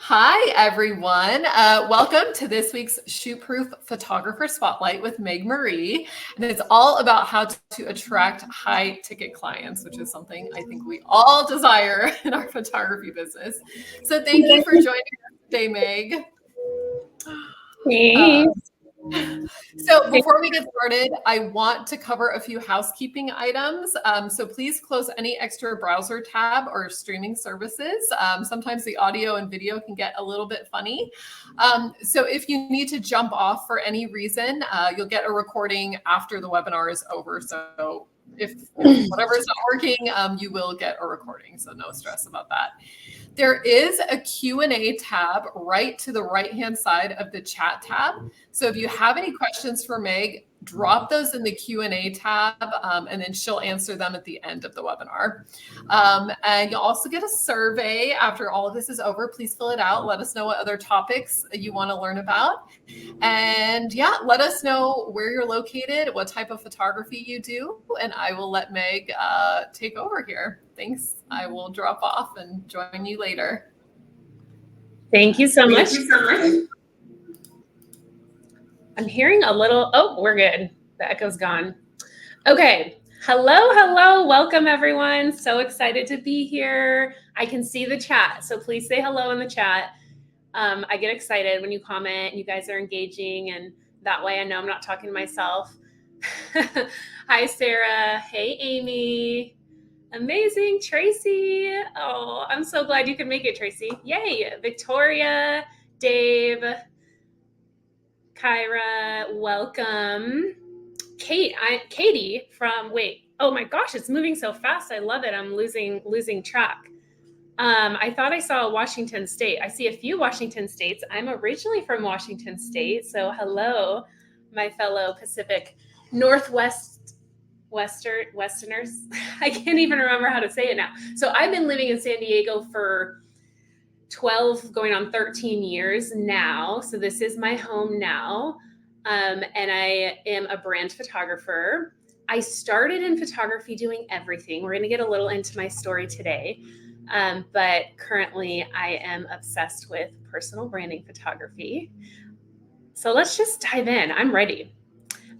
Hi, everyone. Welcome to this week's ShootProof Photographer Spotlight with Meg Marie. And it's all about how to attract high ticket clients, which is something I think we all desire in our photography business. So thank you for joining us today, Meg. Thanks. So before we get started, I want to cover a few housekeeping items. So please close any extra browser tab or streaming services. Sometimes the audio and video can get a little bit funny. So if you need to jump off for any reason, you'll get a recording after the webinar is over. So if whatever is not working, you will get a recording. So no stress about that. There is a Q&A tab right to the right-hand side of the chat tab. So if you have any questions for Meg, drop those in the Q&A tab, and then she'll answer them at the end of the webinar. And you'll also get a survey after all of this is over. Please fill it out. Let us know what other topics you want to learn about. And yeah, let us know where you're located, what type of photography you do, and I will let Meg take over here. Thanks. I will drop off and join you later. Thank you so much. I'm hearing a little, oh, we're good. The echo's gone. Okay. Hello. Welcome, everyone. So excited to be here. I can see the chat, so please say hello in the chat. I get excited when you comment, you guys are engaging, and that way I know I'm not talking to myself. Hi, Sarah. Hey, Amy. Amazing, Tracy. Oh, I'm so glad you could make it, Tracy. Yay. Victoria, Dave, Kyra, welcome. Katie from, oh my gosh, it's moving so fast. I love it. I'm losing track. I thought I saw Washington State. I see a few Washington States. I'm originally from Washington State. So hello, my fellow Pacific Northwest Westerners. I can't even remember how to say it now. So I've been living in San Diego for 12, going on 13 years now. So this is my home now. And I am a brand photographer. I started in photography doing everything. We're going to get a little into my story today. But currently I am obsessed with personal branding photography. So let's just dive in. I'm ready.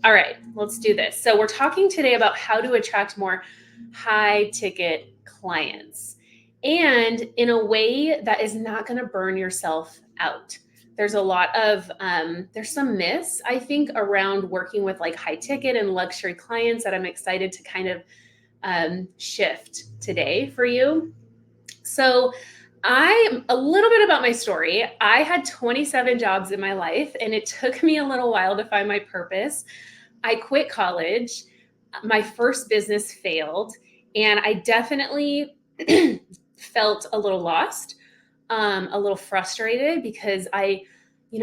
All right, let's do this. So we're talking today about how to attract more high ticket clients, and in a way that is not going to burn yourself out. There's a lot of, there's some myths, I think, around working with like high ticket and luxury clients that I'm excited to kind of shift today for you. So a little bit about my story. I had 27 jobs in my life, and it took me a little while to find my purpose. I quit college. My first business failed, and I definitely felt a little lost, a little frustrated, because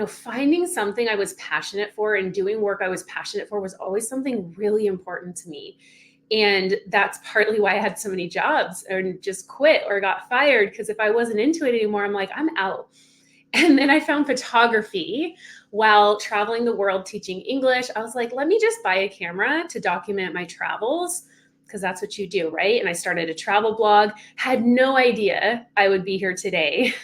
finding something I was passionate for and doing work I was passionate for was always something really important to me. And that's partly why I had so many jobs and just quit or got fired, because if I wasn't into it anymore, I'm like, I'm out. And then I found photography while traveling the world teaching English. I was like, let me just buy a camera to document my travels, because that's what you do, right? And I started a travel blog, had no idea I would be here today.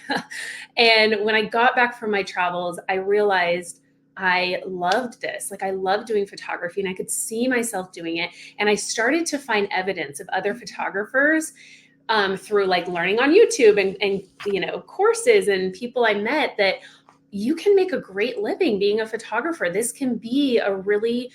And when I got back from my travels, I realized I loved this. Like, I love doing photography, and I could see myself doing it. And I started to find evidence of other photographers through like learning on YouTube and courses and people I met, that you can make a great living being a photographer. This can be a really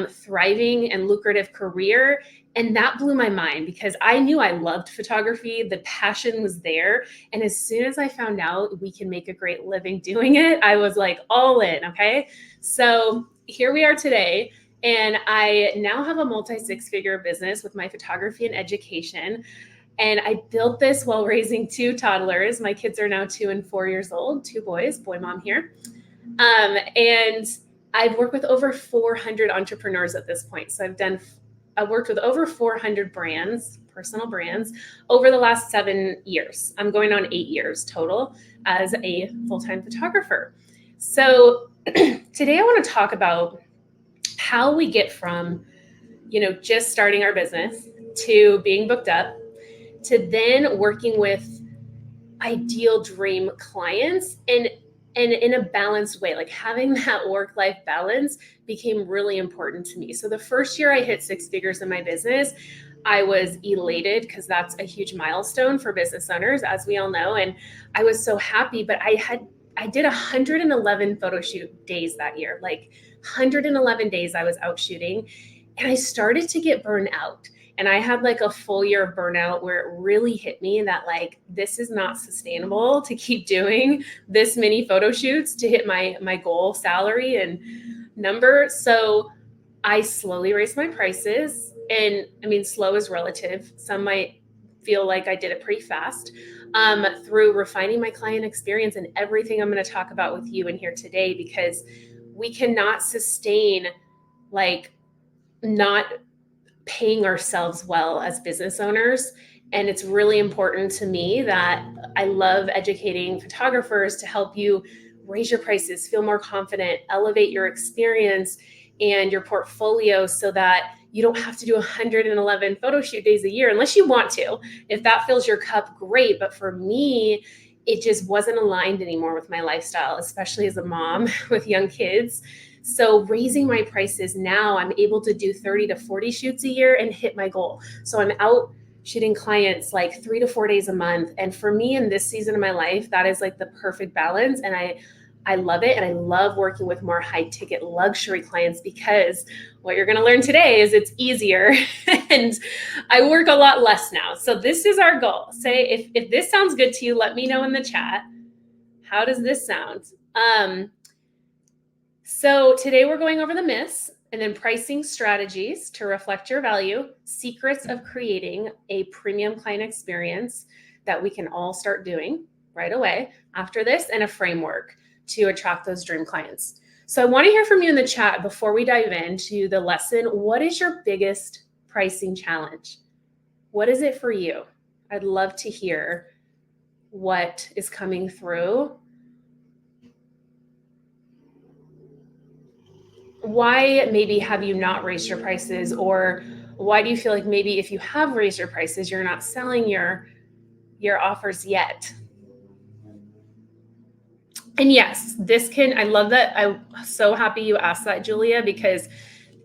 thriving and lucrative career. And that blew my mind, because I knew I loved photography. The passion was there. And as soon as I found out we can make a great living doing it, I was like all in. Okay. So here we are today. And I now have a multi-six-figure business with my photography and education. And I built this while raising two toddlers. My kids are now 2 and 4 years old, 2 boys, boy mom here. And I've worked with over 400 entrepreneurs at this point. So I've worked with over 400 brands, personal brands, over the last 7 years. I'm going on 8 years total as a full-time photographer. So today I want to talk about how we get from, just starting our business to being booked up, to then working with ideal dream clients, and in a balanced way. Like having that work-life balance became really important to me. So the first year I hit 6 figures in my business, I was elated because that's a huge milestone for business owners, as we all know. And I was so happy, but I did 111 photo shoot days that year, like 111 days I was out shooting, and I started to get burned out. And I had like a full year of burnout where it really hit me that like, this is not sustainable to keep doing this many photo shoots to hit my goal salary and number. So I slowly raised my prices. And I mean, slow is relative. Some might feel like I did it pretty fast, through refining my client experience and everything I'm going to talk about with you in here today, because we cannot sustain like not paying ourselves well as business owners. And it's really important to me that I love educating photographers to help you raise your prices, feel more confident, elevate your experience and your portfolio so that you don't have to do 111 photo shoot days a year unless you want to. If that fills your cup, great. But for me, it just wasn't aligned anymore with my lifestyle, especially as a mom with young kids. So raising my prices now, I'm able to do 30 to 40 shoots a year and hit my goal. So I'm out shooting clients like 3 to 4 days a month. And for me in this season of my life, that is like the perfect balance. And I love it. And I love working with more high ticket luxury clients, because what you're going to learn today is it's easier and I work a lot less now. So this is our goal. Say if this sounds good to you, let me know in the chat. How does this sound? So today we're going over the myths and then pricing strategies to reflect your value, secrets of creating a premium client experience that we can all start doing right away after this, and a framework to attract those dream clients. So I want to hear from you in the chat before we dive into the lesson. What is your biggest pricing challenge? What is it for you? I'd love to hear what is coming through. Why maybe have you not raised your prices, or why do you feel like maybe if you have raised your prices, you're not selling your offers yet? And yes, I love that. I'm so happy you asked that, Julia, because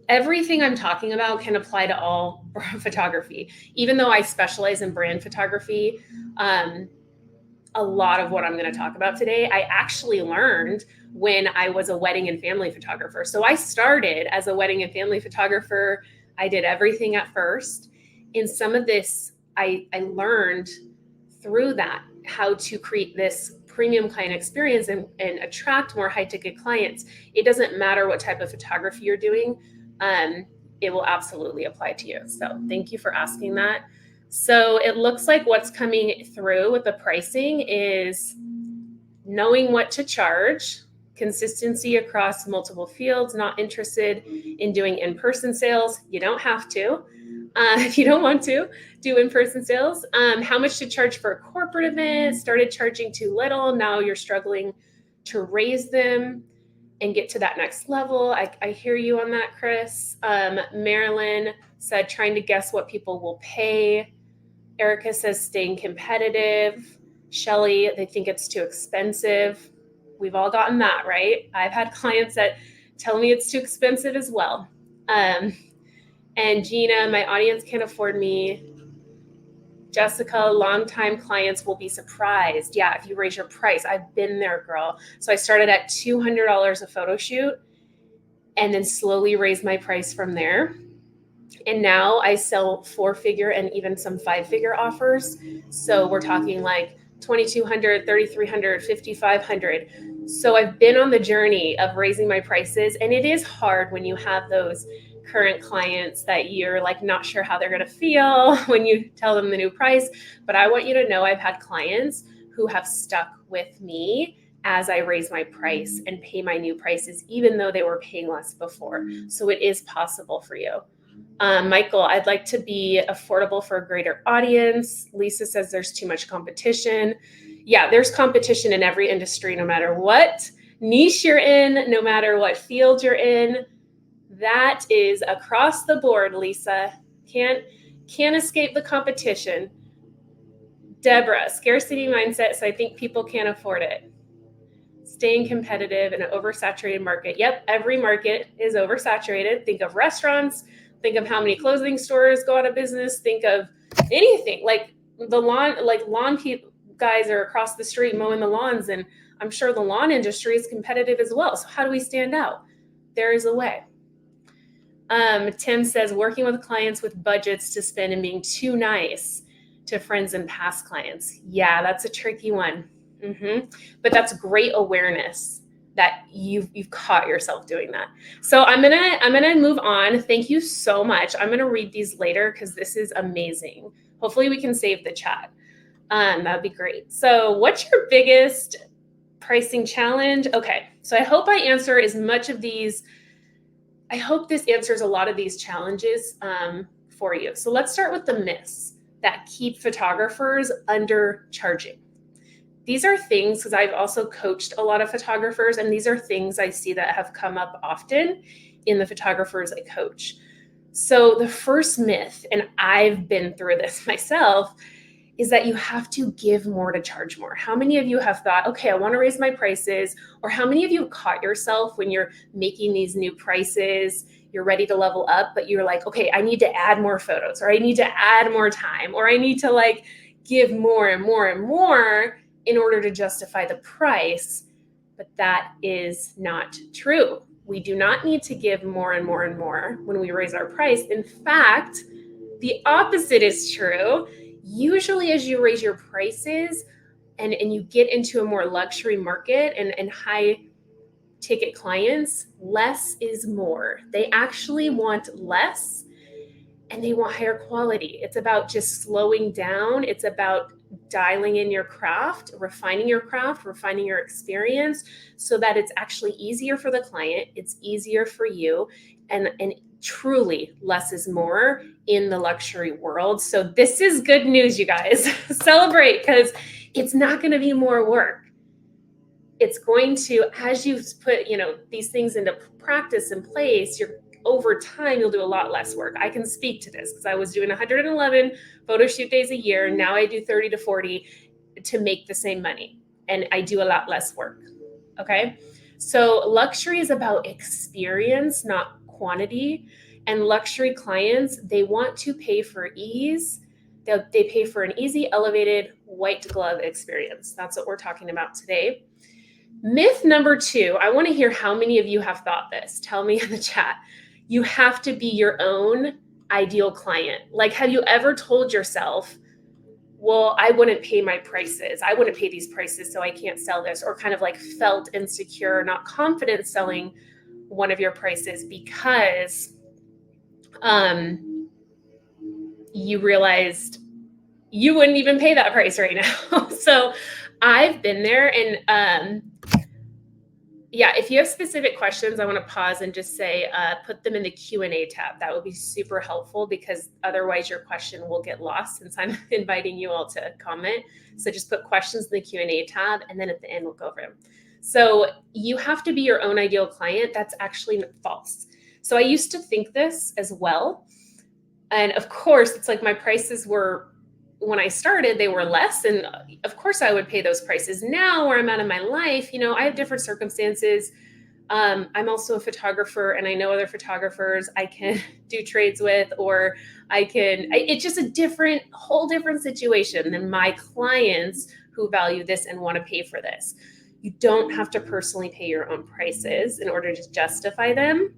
everything I'm talking about can apply to all photography. Even though I specialize in brand photography, a lot of what I'm going to talk about today, I actually learned when I was a wedding and family photographer. So I started as a wedding and family photographer. I did everything at first. And some of this I learned through that, how to create this premium client experience and attract more high ticket clients. It doesn't matter what type of photography you're doing. It will absolutely apply to you. So thank you for asking that. So it looks like what's coming through with the pricing is knowing what to charge, consistency across multiple fields, not interested in doing in-person sales. You don't have to. If you don't want to do in-person sales, how much to charge for a corporate event, started charging too little. Now you're struggling to raise them and get to that next level. I hear you on that, Chris. Marilyn said, trying to guess what people will pay. Erica says, staying competitive. Shelly, they think it's too expensive. We've all gotten that, right? I've had clients that tell me it's too expensive as well. And Gina, my audience can't afford me. Jessica, longtime clients will be surprised. Yeah, if you raise your price. I've been there, girl. So I started at $200 a photo shoot and then slowly raised my price from there. And now I sell 4-figure and even some 5-figure offers. So we're talking like $2,200, $3,300, $5,500. So I've been on the journey of raising my prices. And it is hard when you have those current clients that you're like not sure how they're going to feel when you tell them the new price. But I want you to know I've had clients who have stuck with me as I raise my price and pay my new prices, even though they were paying less before. So it is possible for you. Michael, I'd like to be affordable for a greater audience. Lisa says there's too much competition. Yeah, there's competition in every industry, no matter what niche you're in, no matter what field you're in. That is across the board, Lisa. Can't escape the competition. Deborah, scarcity mindset. So I think people can't afford it. Staying competitive in an oversaturated market. Yep, every market is oversaturated. Think of restaurants. Think of how many clothing stores go out of business. Think of anything like the lawn people guys are across the street mowing the lawns, and I'm sure the lawn industry is competitive as well. So how do we stand out? There is a way. Tim says working with clients with budgets to spend and being too nice to friends and past clients. Yeah, that's a tricky one. But that's great awareness that you've caught yourself doing that. So I'm gonna move on. Thank you so much. I'm gonna read these later because this is amazing. Hopefully we can save the chat. That'd be great. So what's your biggest pricing challenge? Okay, so I hope I answer as much of these. I hope this answers a lot of these challenges for you. So let's start with the myths that keep photographers undercharging. These are things, because I've also coached a lot of photographers, and these are things I see that have come up often in the photographers I coach. So the first myth, and I've been through this myself, is that you have to give more to charge more. How many of you have thought, okay, I want to raise my prices? Or how many of you have caught yourself when you're making these new prices, you're ready to level up, but you're like, okay, I need to add more photos, or I need to add more time, or I need to like give more and more and more in order to justify the price. But that is not true. We do not need to give more and more and more when we raise our price. In fact, the opposite is true. Usually as you raise your prices and you get into a more luxury market and high ticket clients, less is more. They actually want less and they want higher quality. It's about just slowing down. It's about dialing in your craft, refining your experience so that it's actually easier for the client. It's easier for you, and truly less is more in the luxury world. So this is good news, you guys. Celebrate, because it's not going to be more work. It's going to, as you put, these things into practice in place, over time, you'll do a lot less work. I can speak to this because I was doing 111 photo shoot days a year. And now I do 30 to 40 to make the same money. And I do a lot less work. Okay. So luxury is about experience, not quantity. And luxury clients, they want to pay for ease. They pay for an easy, elevated, white glove experience. That's what we're talking about today. Myth number 2, I want to hear how many of you have thought this. Tell me in the chat. You have to be your own ideal client. Like, have you ever told yourself, well, I wouldn't pay my prices. I wouldn't pay these prices, so I can't sell this, or kind of like felt insecure, not confident selling one of your prices because you realized you wouldn't even pay that price right now. So I've been there, and yeah, if you have specific questions, I want to pause and just say, put them in the Q&A tab. That would be super helpful because otherwise your question will get lost since I'm inviting you all to comment. So just put questions in the Q&A tab, and then at the end we'll go over them. So you have to be your own ideal client. That's actually false. So I used to think this as well. And of course, it's like my prices were, when I started, they were less. And of course I would pay those prices. Now where I'm at in my life, I have different circumstances. I'm also a photographer, and I know other photographers I can do trades with, or it's just a whole different situation than my clients who value this and want to pay for this. You don't have to personally pay your own prices in order to justify them.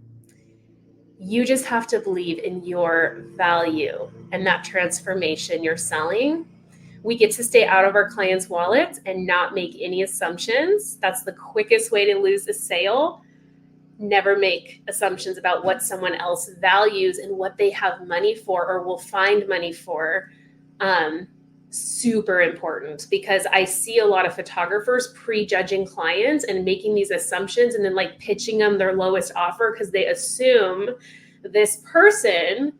You just have to believe in your value and that transformation you're selling. We get to stay out of our clients' wallets and not make any assumptions. That's the quickest way to lose a sale. Never make assumptions about what someone else values and what they have money for or will find money for. Super important, because I see a lot of photographers prejudging clients and making these assumptions and then like pitching them their lowest offer because they assume this person,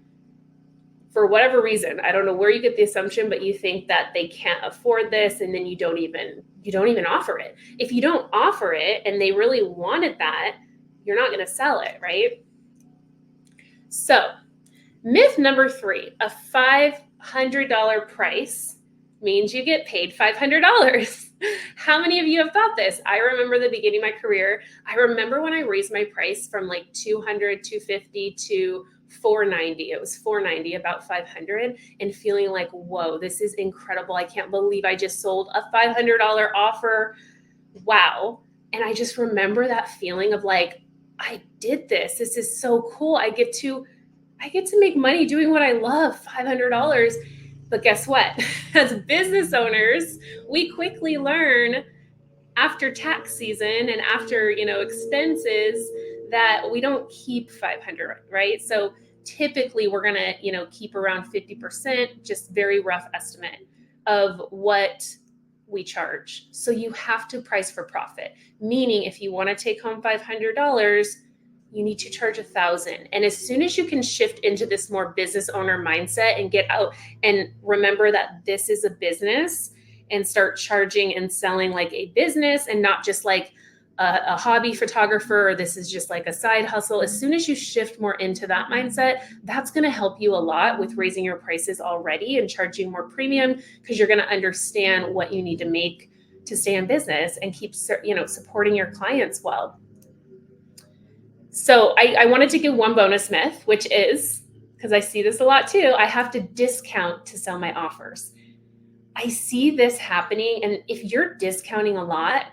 for whatever reason, I don't know where you get the assumption, but you think that they can't afford this, and then you don't even offer it. If you don't offer it and they really wanted that, you're not going to sell it, right? So myth number 3, a $500 price means you get paid $500. How many of you have thought this? I remember the beginning of my career. I remember when I raised my price from like 200, 250 to 490. It was 490, about 500, and feeling like, whoa, this is incredible. I can't believe I just sold a $500 offer. Wow. And I just remember that feeling of like, I did this. This is so cool. I get to make money doing what I love, $500. But guess what? As business owners, we quickly learn after tax season and after, expenses that we don't keep 500, right? So typically we're going to, keep around 50%, just very rough estimate of what we charge. So you have to price for profit, meaning if you want to take home $500, you need to charge $1,000. And as soon as you can shift into this more business owner mindset and get out and remember that this is a business and start charging and selling like a business and not just like a hobby photographer, or this is just like a side hustle. As soon as you shift more into that mindset, that's going to help you a lot with raising your prices already and charging more premium, because you're going to understand what you need to make to stay in business and keep, supporting your clients well. So I wanted to give one bonus myth, which is, because I see this a lot too, I have to discount to sell my offers. I see this happening. And if you're discounting a lot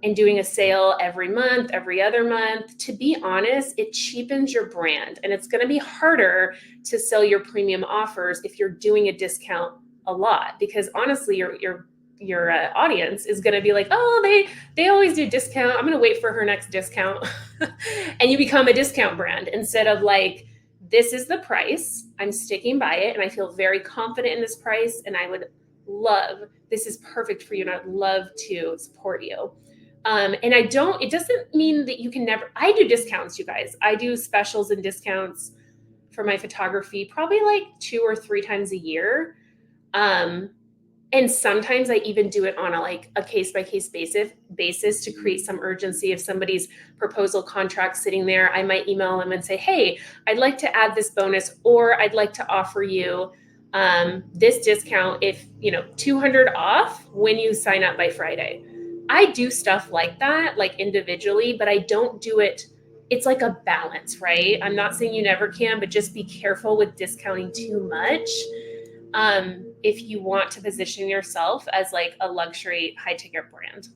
and doing a sale every month, every other month, to be honest, it cheapens your brand. And it's going to be harder to sell your premium offers if you're doing a discount a lot, because honestly, your audience is going to be like, oh, they always do discount. I'm going to wait for her next discount. And you become a discount brand instead of like, this is the price. I'm sticking by it. And I feel very confident in this price. And I would love, this is perfect for you. And I'd love to support you. And it doesn't mean that you can never, I do discounts, you guys. I do specials and discounts for my photography, probably like 2 or 3 times a year. And sometimes I even do it on a case-by-case basis to create some urgency. If somebody's proposal contract sitting there, I might email them and say, hey, I'd like to add this bonus, or I'd like to offer you this discount if, $200 off when you sign up by Friday. I do stuff like that, like individually, but I don't do it. It's like a balance, right? I'm not saying you never can, but just be careful with discounting too much. If you want to position yourself as like a luxury high ticket brand.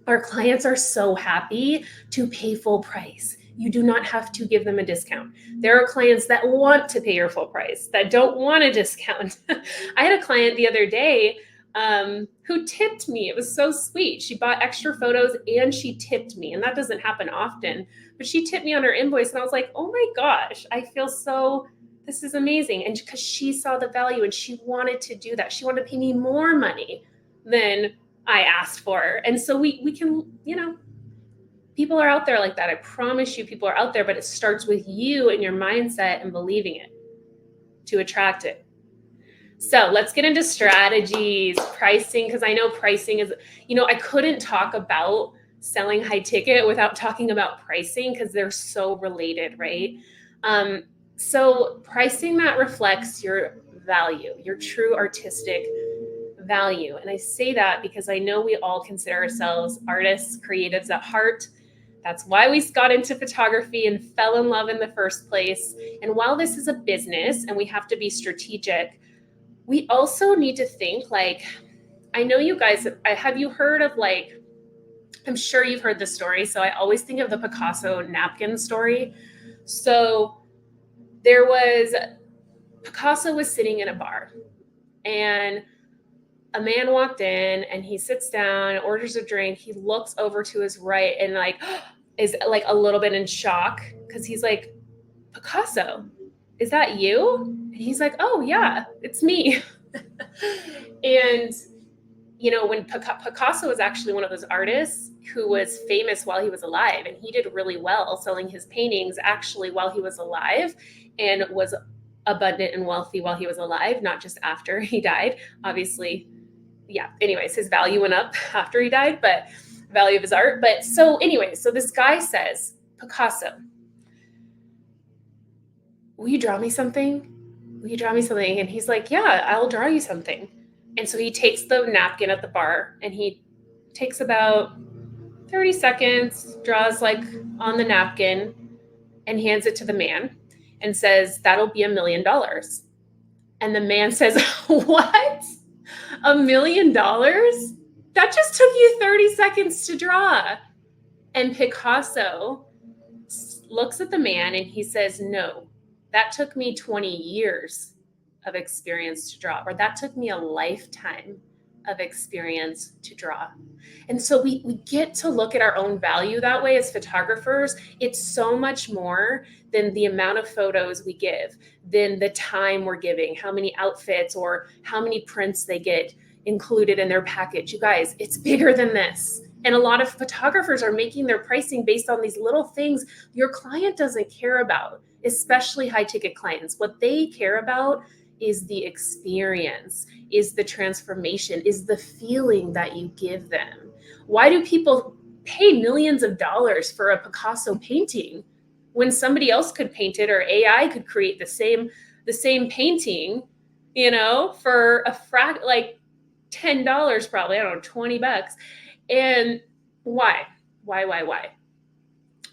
Our clients are so happy to pay full price. You do not have to give them a discount. There are clients that want to pay your full price, that don't want a discount. I had a client the other day who tipped me. It was so sweet. She bought extra photos and she tipped me. And that doesn't happen often, but she tipped me on her invoice. And I was like, oh my gosh, I feel so, this is amazing. And because she saw the value and she wanted to do that, she wanted to pay me more money than I asked for. And so we can, people are out there like that. I promise you, people are out there, but it starts with you and your mindset and believing it to attract it. So let's get into strategies, pricing, because I know pricing is, I couldn't talk about selling high ticket without talking about pricing because they're so related, right? So pricing that reflects your value, your true artistic value. And I say that because I know we all consider ourselves artists, creatives at heart. That's why we got into photography and fell in love in the first place. And while this is a business and we have to be strategic, we also need to think like, I know you guys, have you heard of like, I'm sure you've heard this story. So I always think of the Picasso napkin story. So Picasso was sitting in a bar and a man walked in and he sits down, orders a drink. He looks over to his right and like is like a little bit in shock because he's like, Picasso, is that you? And he's like, oh yeah, it's me. And when Picasso was actually one of those artists who was famous while he was alive, and he did really well selling his paintings actually while he was alive, and was abundant and wealthy while he was alive, not just after he died. Obviously, yeah. Anyways, his value went up after he died, but value of his art. But so this guy says, Picasso, will you draw me something? Will you draw me something? And he's like, yeah, I'll draw you something. And so he takes the napkin at the bar and he takes about 30 seconds, draws like on the napkin and hands it to the man and says, "That'll be $1 million." And the man says, "What? $1 million? That just took you 30 seconds to draw." And Picasso looks at the man and he says, "No, that took me 20 years of experience to draw, or that took me a lifetime of experience to draw." And so we get to look at our own value that way as photographers. It's so much more than the amount of photos we give, than the time we're giving, how many outfits or how many prints they get included in their package. You guys, it's bigger than this. And a lot of photographers are making their pricing based on these little things your client doesn't care about, especially high ticket clients. What they care about is the experience, is the transformation, is the feeling that you give them. Why do people pay millions of dollars for a Picasso painting when somebody else could paint it, or AI could create the same painting, for like $10 probably, I don't know, $20. And why? Why?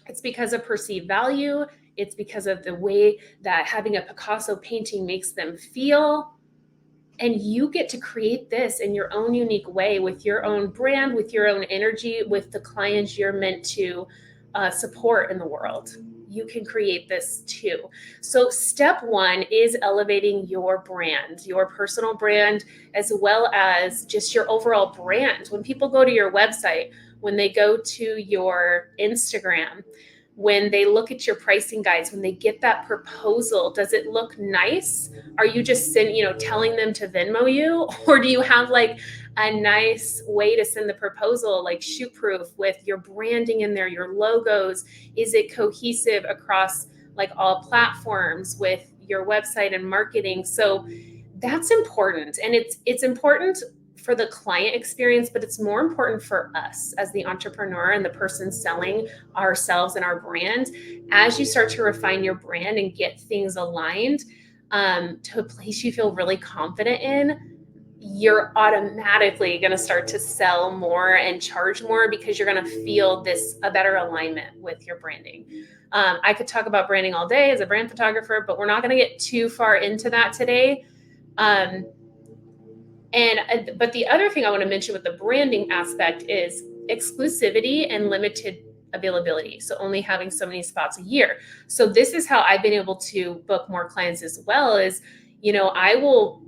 It's because of perceived value. It's because of the way that having a Picasso painting makes them feel. And you get to create this in your own unique way, with your own brand, with your own energy, with the clients you're meant to support in the world. You can create this too. So step one is elevating your brand, your personal brand, as well as just your overall brand. When people go to your website, when they go to your Instagram, when they look at your pricing guides, when they get that proposal, does it look nice? Are you just telling them to Venmo you? Or do you have like a nice way to send the proposal, like ShootProof, with your branding in there, your logos? Is it cohesive across like all platforms with your website and marketing? So that's important. And it's important for the client experience, but it's more important for us as the entrepreneur and the person selling ourselves and our brand. As you start to refine your brand and get things aligned to a place you feel really confident in, you're automatically going to start to sell more and charge more, because you're going to feel a better alignment with your branding. I could talk about branding all day as a brand photographer, but we're not going to get too far into that today. But the other thing I want to mention with the branding aspect is exclusivity and limited availability. So only having so many spots a year. So this is how I've been able to book more clients as well. Is, I will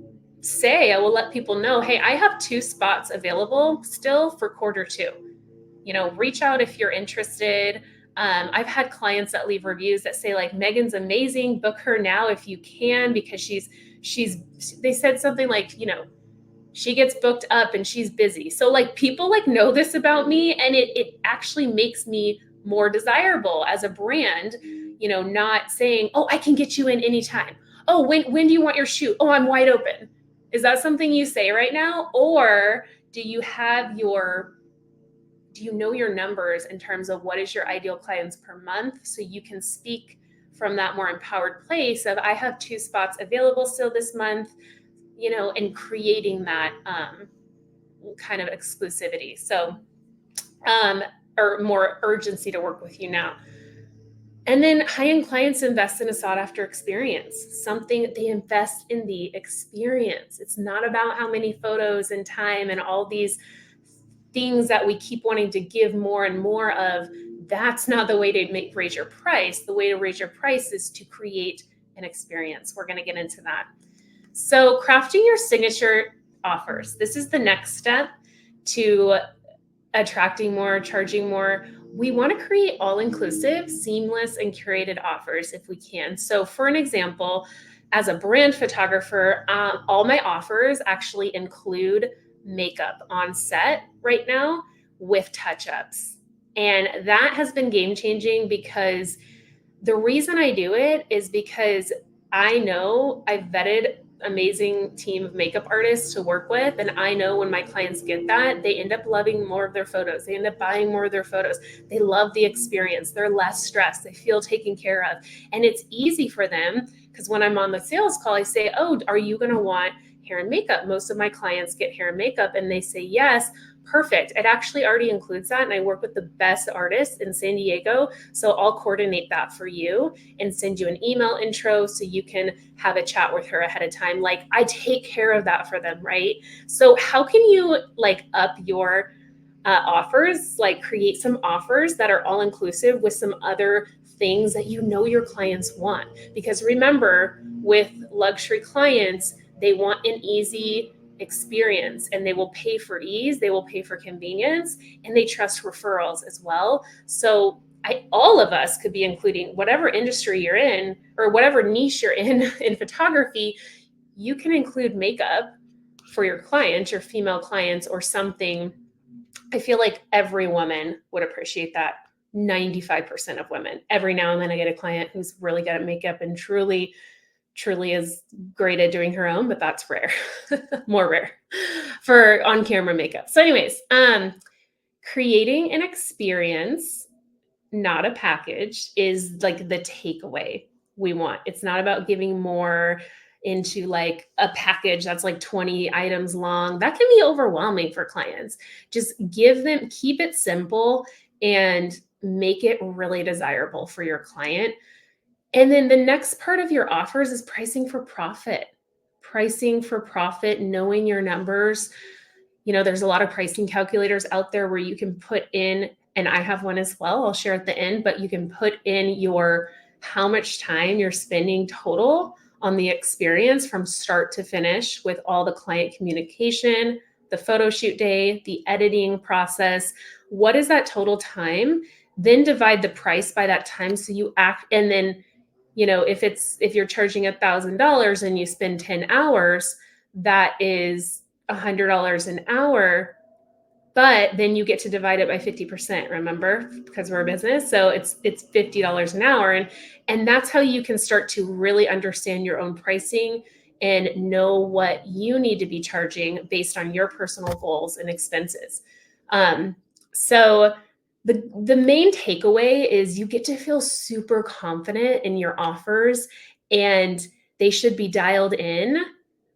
let people know, hey, I have 2 spots available still for Q2. Reach out if you're interested. I've had clients that leave reviews that say like, "Megan's amazing. Book her now if you can," because they said something like, she gets booked up and she's busy. So like people like know this about me, and it actually makes me more desirable as a brand, not saying, "Oh, I can get you in anytime. Oh, when do you want your shoot? Oh, I'm wide open." Is that something you say right now? Or do you know your numbers in terms of what is your ideal clients per month, so you can speak from that more empowered place of, I have 2 spots available still this month, and creating that kind of exclusivity. So, or more urgency to work with you now. And then high-end clients invest in a sought-after experience. They invest in the experience. It's not about how many photos and time and all these things that we keep wanting to give more and more of. That's not the way to raise your price. The way to raise your price is to create an experience. We're going to get into that. So crafting your signature offers. This is the next step to attracting more, charging more. We want to create all-inclusive, seamless, and curated offers if we can. So for an example, as a brand photographer, all my offers actually include makeup on set right now with touch-ups. And that has been game-changing, because the reason I do it is because I know I've vetted amazing team of makeup artists to work with. And I know when my clients get that, they end up loving more of their photos. They end up buying more of their photos. They love the experience. They're less stressed. They feel taken care of. And it's easy for them, because when I'm on the sales call, I say, "Oh, are you going to want hair and makeup? Most of my clients get hair and makeup, and they say, yes, perfect. It actually already includes that. And I work with the best artists in San Diego. So I'll coordinate that for you and send you an email intro so you can have a chat with her ahead of time. Like, I take care of that for them, right? So how can you like up your offers, like create some offers that are all inclusive with some other things that you know your clients want? Because remember, with luxury clients, they want an easy experience, and they will pay for ease, they will pay for convenience, and they trust referrals as well. So all of us could be including whatever industry you're in or whatever niche you're in photography. You can include makeup for your clients, your female clients, or something. I feel like every woman would appreciate that. 95% of women. Every now and then I get a client who's really good at makeup and truly is great at doing her own, but that's rare. More rare for on-camera makeup. So anyways, creating an experience, not a package, is like the takeaway we want. It's not about giving more into like a package that's like 20 items long. That can be overwhelming for clients. Just keep it simple and make it really desirable for your client. And then the next part of your offers is pricing for profit. Pricing for profit, knowing your numbers. You know, there's a lot of pricing calculators out there where you can put in, and I have one as well, I'll share at the end, but you can put in how much time you're spending total on the experience from start to finish, with all the client communication, the photo shoot day, the editing process. What is that total time? Then divide the price by that time. So you and then, you know, if you're charging $1,000 and you spend 10 hours, that is $100 an hour. But then you get to divide it by 50%, remember, because we're a business. So it's $50 an hour. And that's how you can start to really understand your own pricing and know what you need to be charging based on your personal goals and expenses. So the main takeaway is you get to feel super confident in your offers, and they should be dialed in.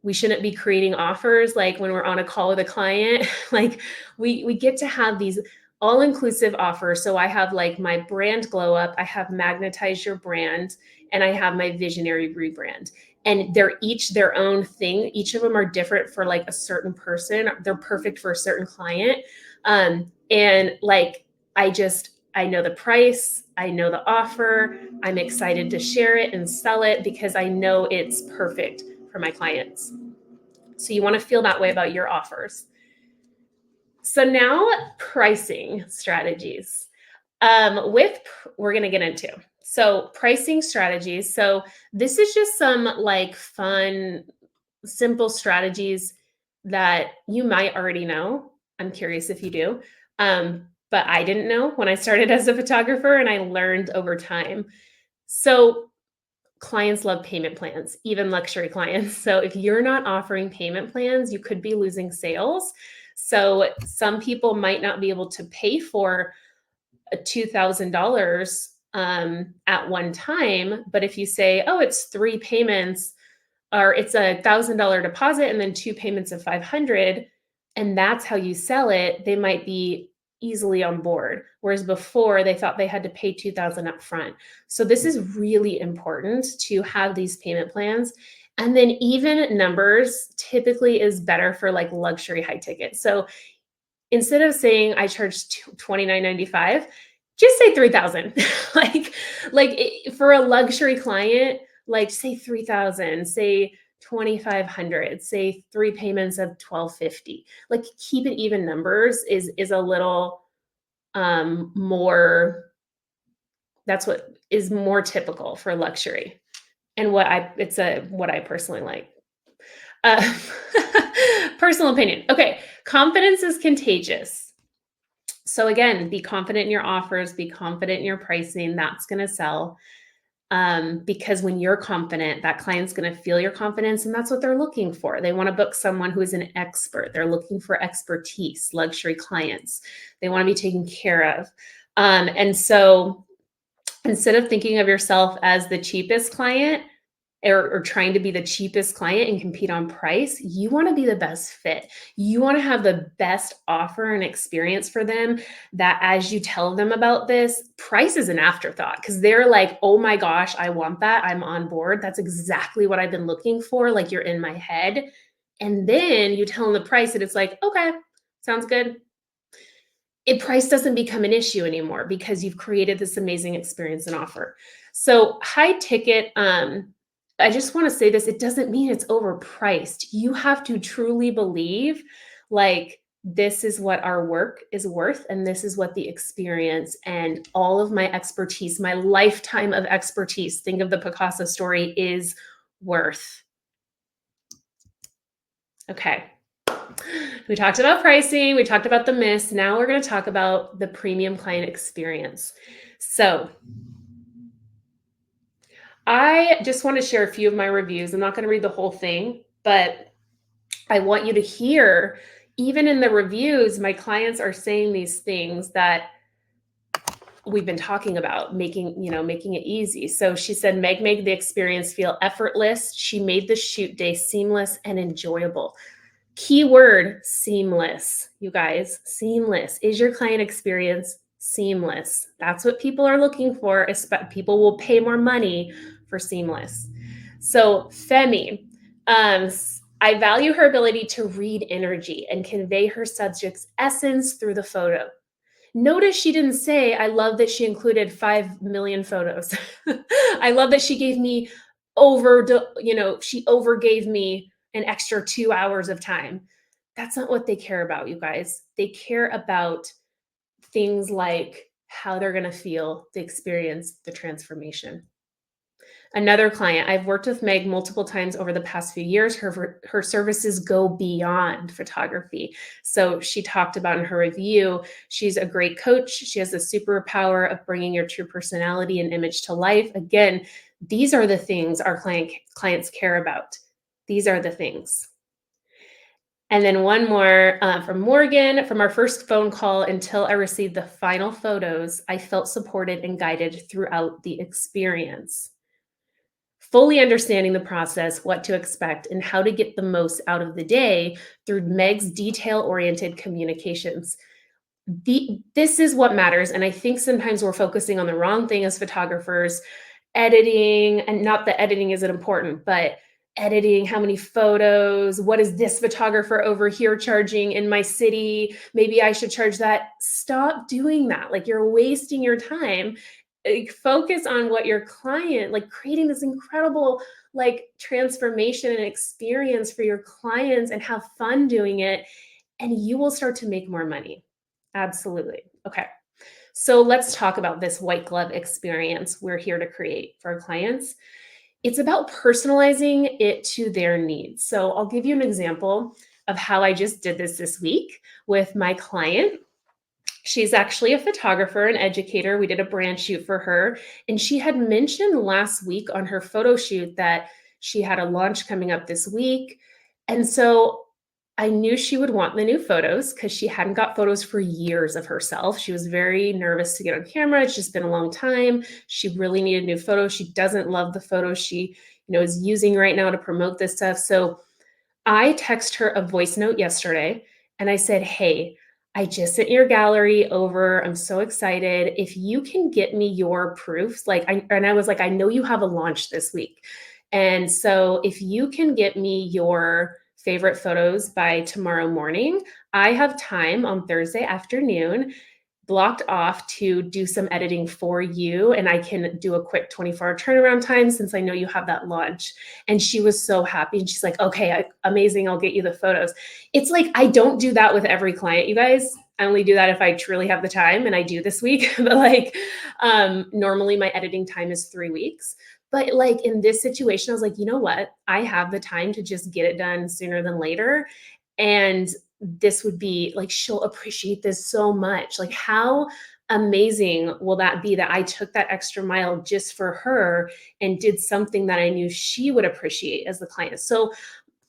We shouldn't be creating offers like when we're on a call with a client. Like we get to have these all-inclusive offers. So I have like my brand glow up, I have magnetize your brand, and I have my visionary rebrand. And they're each their own thing. Each of them are different for like a certain person. They're perfect for a certain client. And like, I know the price, I know the offer, I'm excited to share it and sell it because I know it's perfect for my clients. So you want to feel that way about your offers. So now pricing strategies, we're going to get into. So pricing strategies. So this is just some like fun, simple strategies that you might already know. I'm curious if you do. But I didn't know when I started as a photographer, and I learned over time. So clients love payment plans, even luxury clients. So if you're not offering payment plans, you could be losing sales. So some people might not be able to pay for a $2,000 at one time. But if you say, oh, it's 3 payments, or it's $1,000 deposit and then 2 payments of 500, and that's how you sell it, they might be easily on board. Whereas before they thought they had to pay 2,000 up front. So this is really important to have these payment plans. And then even numbers typically is better for like luxury high ticket. So instead of saying I charge $29.95, just say 3,000. For a luxury client, like say 3,000, say 2,500, say 3 payments of 1,250. Like keep it even numbers is a little more. That's what is more typical for luxury, and what I personally like. Personal opinion. Okay, confidence is contagious. So again, be confident in your offers, be confident in your pricing. That's going to sell. Because when you're confident, that client's going to feel your confidence, and that's what they're looking for. They want to book someone who is an expert. They're looking for expertise, luxury clients. They want to be taken care of. And so instead of thinking of yourself as the cheapest client, or trying to be the cheapest client and compete on price. You want to be the best fit. You want to have the best offer and experience for them, that as you tell them about this, price is an afterthought, because they're like, oh my gosh, I want that. I'm on board. That's exactly what I've been looking for. Like, you're in my head. And then you tell them the price and it's like, okay, sounds good. Price doesn't become an issue anymore because you've created this amazing experience and offer. So high ticket, I just want to say this, it doesn't mean it's overpriced. You have to truly believe, like, this is what our work is worth, and this is what the experience and all of my expertise, my lifetime of expertise, think of the Picasso story, is worth. Okay. We talked about pricing, we talked about the miss. Now we're going to talk about the premium client experience. So I just want to share a few of my reviews. I'm not going to read the whole thing, but I want you to hear, even in the reviews, my clients are saying these things that we've been talking about, making it easy. So she said, Meg made the experience feel effortless. She made the shoot day seamless and enjoyable. Keyword, seamless, you guys, seamless. Is your client experience seamless? That's what people are looking for. People will pay more money for seamless. So Femi, I value her ability to read energy and convey her subject's essence through the photo. Notice she didn't say, I love that she included 5 million photos. I love that she gave me she overgave me an extra 2 hours of time. That's not what they care about, you guys. They care about things like how they're going to feel, the experience, the transformation. Another client, I've worked with Meg multiple times over the past few years. Her services go beyond photography. So she talked about in her review, she's a great coach. She has the superpower of bringing your true personality and image to life. Again, these are the things our clients care about. These are the things. And then one more from Morgan. From our first phone call until I received the final photos, I felt supported and guided throughout the experience. Fully understanding the process, what to expect, and how to get the most out of the day through Meg's detail-oriented communications. This is what matters. And I think sometimes we're focusing on the wrong thing as photographers, editing, and not that editing isn't important, but editing, how many photos, what is this photographer over here charging in my city? Maybe I should charge that. Stop doing that. Like, you're wasting your time. Focus on what your client, like creating this incredible like transformation and experience for your clients, and have fun doing it. And you will start to make more money. Absolutely. Okay. So let's talk about this white glove experience we're here to create for our clients. It's about personalizing it to their needs. So I'll give you an example of how I just did this week with my client. She's actually a photographer and educator. We did a brand shoot for her. And she had mentioned last week on her photo shoot that she had a launch coming up this week. And so I knew she would want the new photos because she hadn't got photos for years of herself. She was very nervous to get on camera. It's just been a long time. She really needed new photos. She doesn't love the photos she, is using right now to promote this stuff. So I texted her a voice note yesterday and I said, hey, I just sent your gallery over. I'm so excited. If you can get me your proofs, I was like, I know you have a launch this week. And so if you can get me your favorite photos by tomorrow morning, I have time on Thursday afternoon blocked off to do some editing for you, and I can do a quick 24-hour turnaround time since I know you have that launch. And she was so happy, and she's like, okay, amazing, I'll get you the photos. It's like, I don't do that with every client, you guys. I only do that if I truly have the time, and I do this week. But normally my editing time is 3 weeks. But like in this situation, I was like, you know what? I have the time to just get it done sooner than later. And this would be like, she'll appreciate this so much. Like, how amazing will that be that I took that extra mile just for her and did something that I knew she would appreciate as the client. So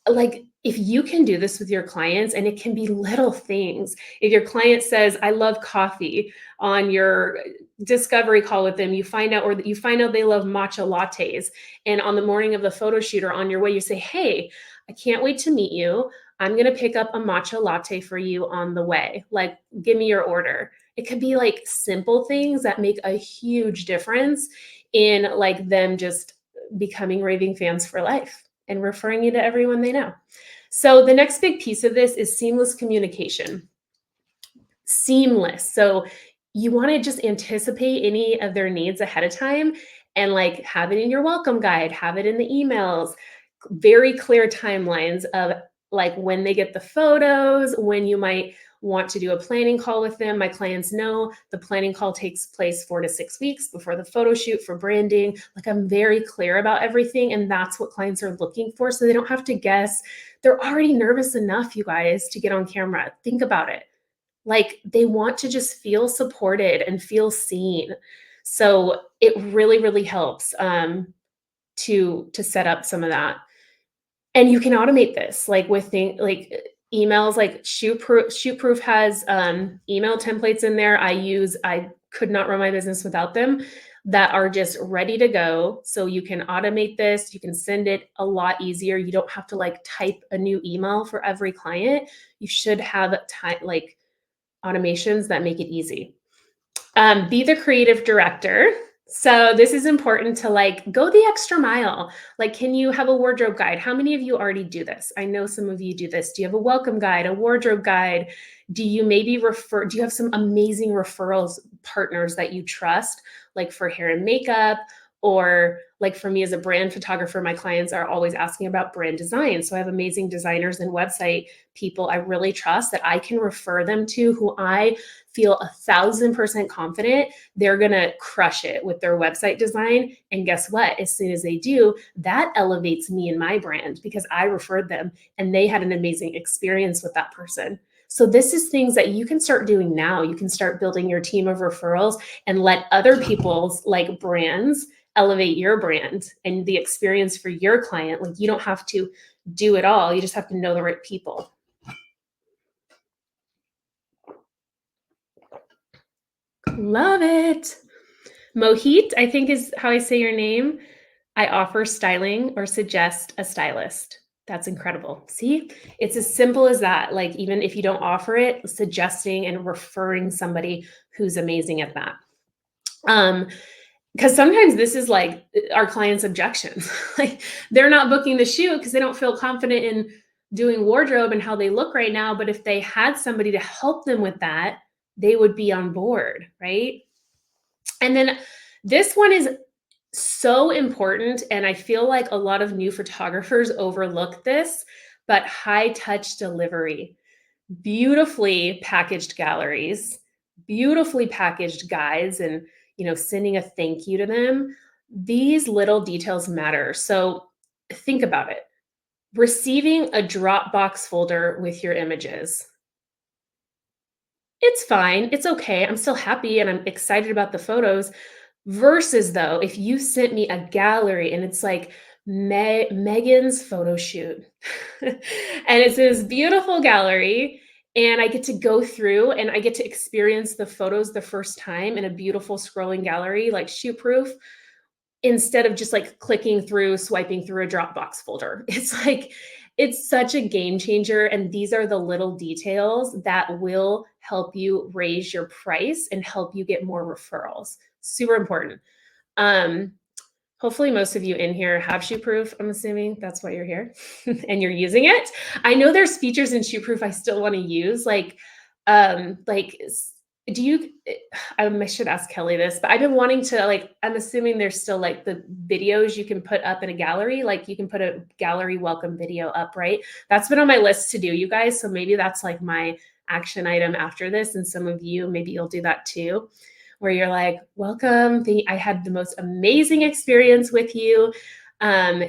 like, if you can do this with your clients, and it can be little things. If your client says, I love coffee, on your discovery call with them, you find out, or you find out they love matcha lattes. And on the morning of the photo shoot or on your way, you say, hey, I can't wait to meet you. I'm going to pick up a matcha latte for you on the way. Like, give me your order. It could be like simple things that make a huge difference in like them just becoming raving fans for life and referring you to everyone they know. So the next big piece of this is seamless communication. Seamless. So you want to just anticipate any of their needs ahead of time and like have it in your welcome guide, have it in the emails, very clear timelines of like when they get the photos, when you might want to do a planning call with them. My clients know the planning call takes place 4 to 6 weeks before the photo shoot for branding. Like, I'm very clear about everything, and that's what clients are looking for, so they don't have to guess. They're already nervous enough, you guys, to get on camera. Think about it. Like, they want to just feel supported and feel seen. So it really, really helps to set up some of that. And you can automate this, like with things like emails, like ShootProof has email templates in there. I could not run my business without them, that are just ready to go. So you can automate this. You can send it a lot easier. You don't have to like type a new email for every client. You should have like automations that make it easy. Be the creative director. So this is important to like go the extra mile. Like, can you have a wardrobe guide? How many of you already do this? I know some of you do this. Do you have a welcome guide, a wardrobe guide? Do you maybe do you have some amazing referrals partners that you trust, like for hair and makeup? Or like for me as a brand photographer, my clients are always asking about brand design. So I have amazing designers and website people I really trust that I can refer them to, who I feel 1,000% confident they're going to crush it with their website design. And guess what? As soon as they do, that elevates me and my brand because I referred them and they had an amazing experience with that person. So this is things that you can start doing now. You can start building your team of referrals and let other people's like brands elevate your brand and the experience for your client. Like, you don't have to do it all. You just have to know the right people. Love it. Mohit, I think is how I say your name. I offer styling or suggest a stylist. That's incredible. See, it's as simple as that. Like, even if you don't offer it, suggesting and referring somebody who's amazing at that. Because sometimes this is like our clients' objections. Like, they're not booking the shoot because they don't feel confident in doing wardrobe and how they look right now. But if they had somebody to help them with that, they would be on board, right? And then this one is so important, and I feel like a lot of new photographers overlook this, but high touch delivery. Beautifully packaged galleries, beautifully packaged guides, and sending a thank you to them. These little details matter. So think about it. Receiving a Dropbox folder with your images. It's fine. It's okay. I'm still happy and I'm excited about the photos. Versus, though, if you sent me a gallery and it's like Megan's photo shoot, and it's this beautiful gallery, and I get to go through and I get to experience the photos the first time in a beautiful scrolling gallery like ShootProof, instead of just like clicking through, swiping through a Dropbox folder. It's like, it's such a game changer. And these are the little details that will help you raise your price and help you get more referrals. Super important. Hopefully most of you in here have ShootProof. I'm assuming that's why you're here and you're using it. I know there's features in ShootProof I still want to use, do you, I should ask Kelly this, but I've been wanting to, I'm assuming there's still like the videos you can put up in a gallery, like you can put a gallery welcome video up, right? That's been on my list to do, you guys. So maybe that's like my action item after this. And some of you, maybe you'll do that too, where you're like, welcome, I had the most amazing experience with you.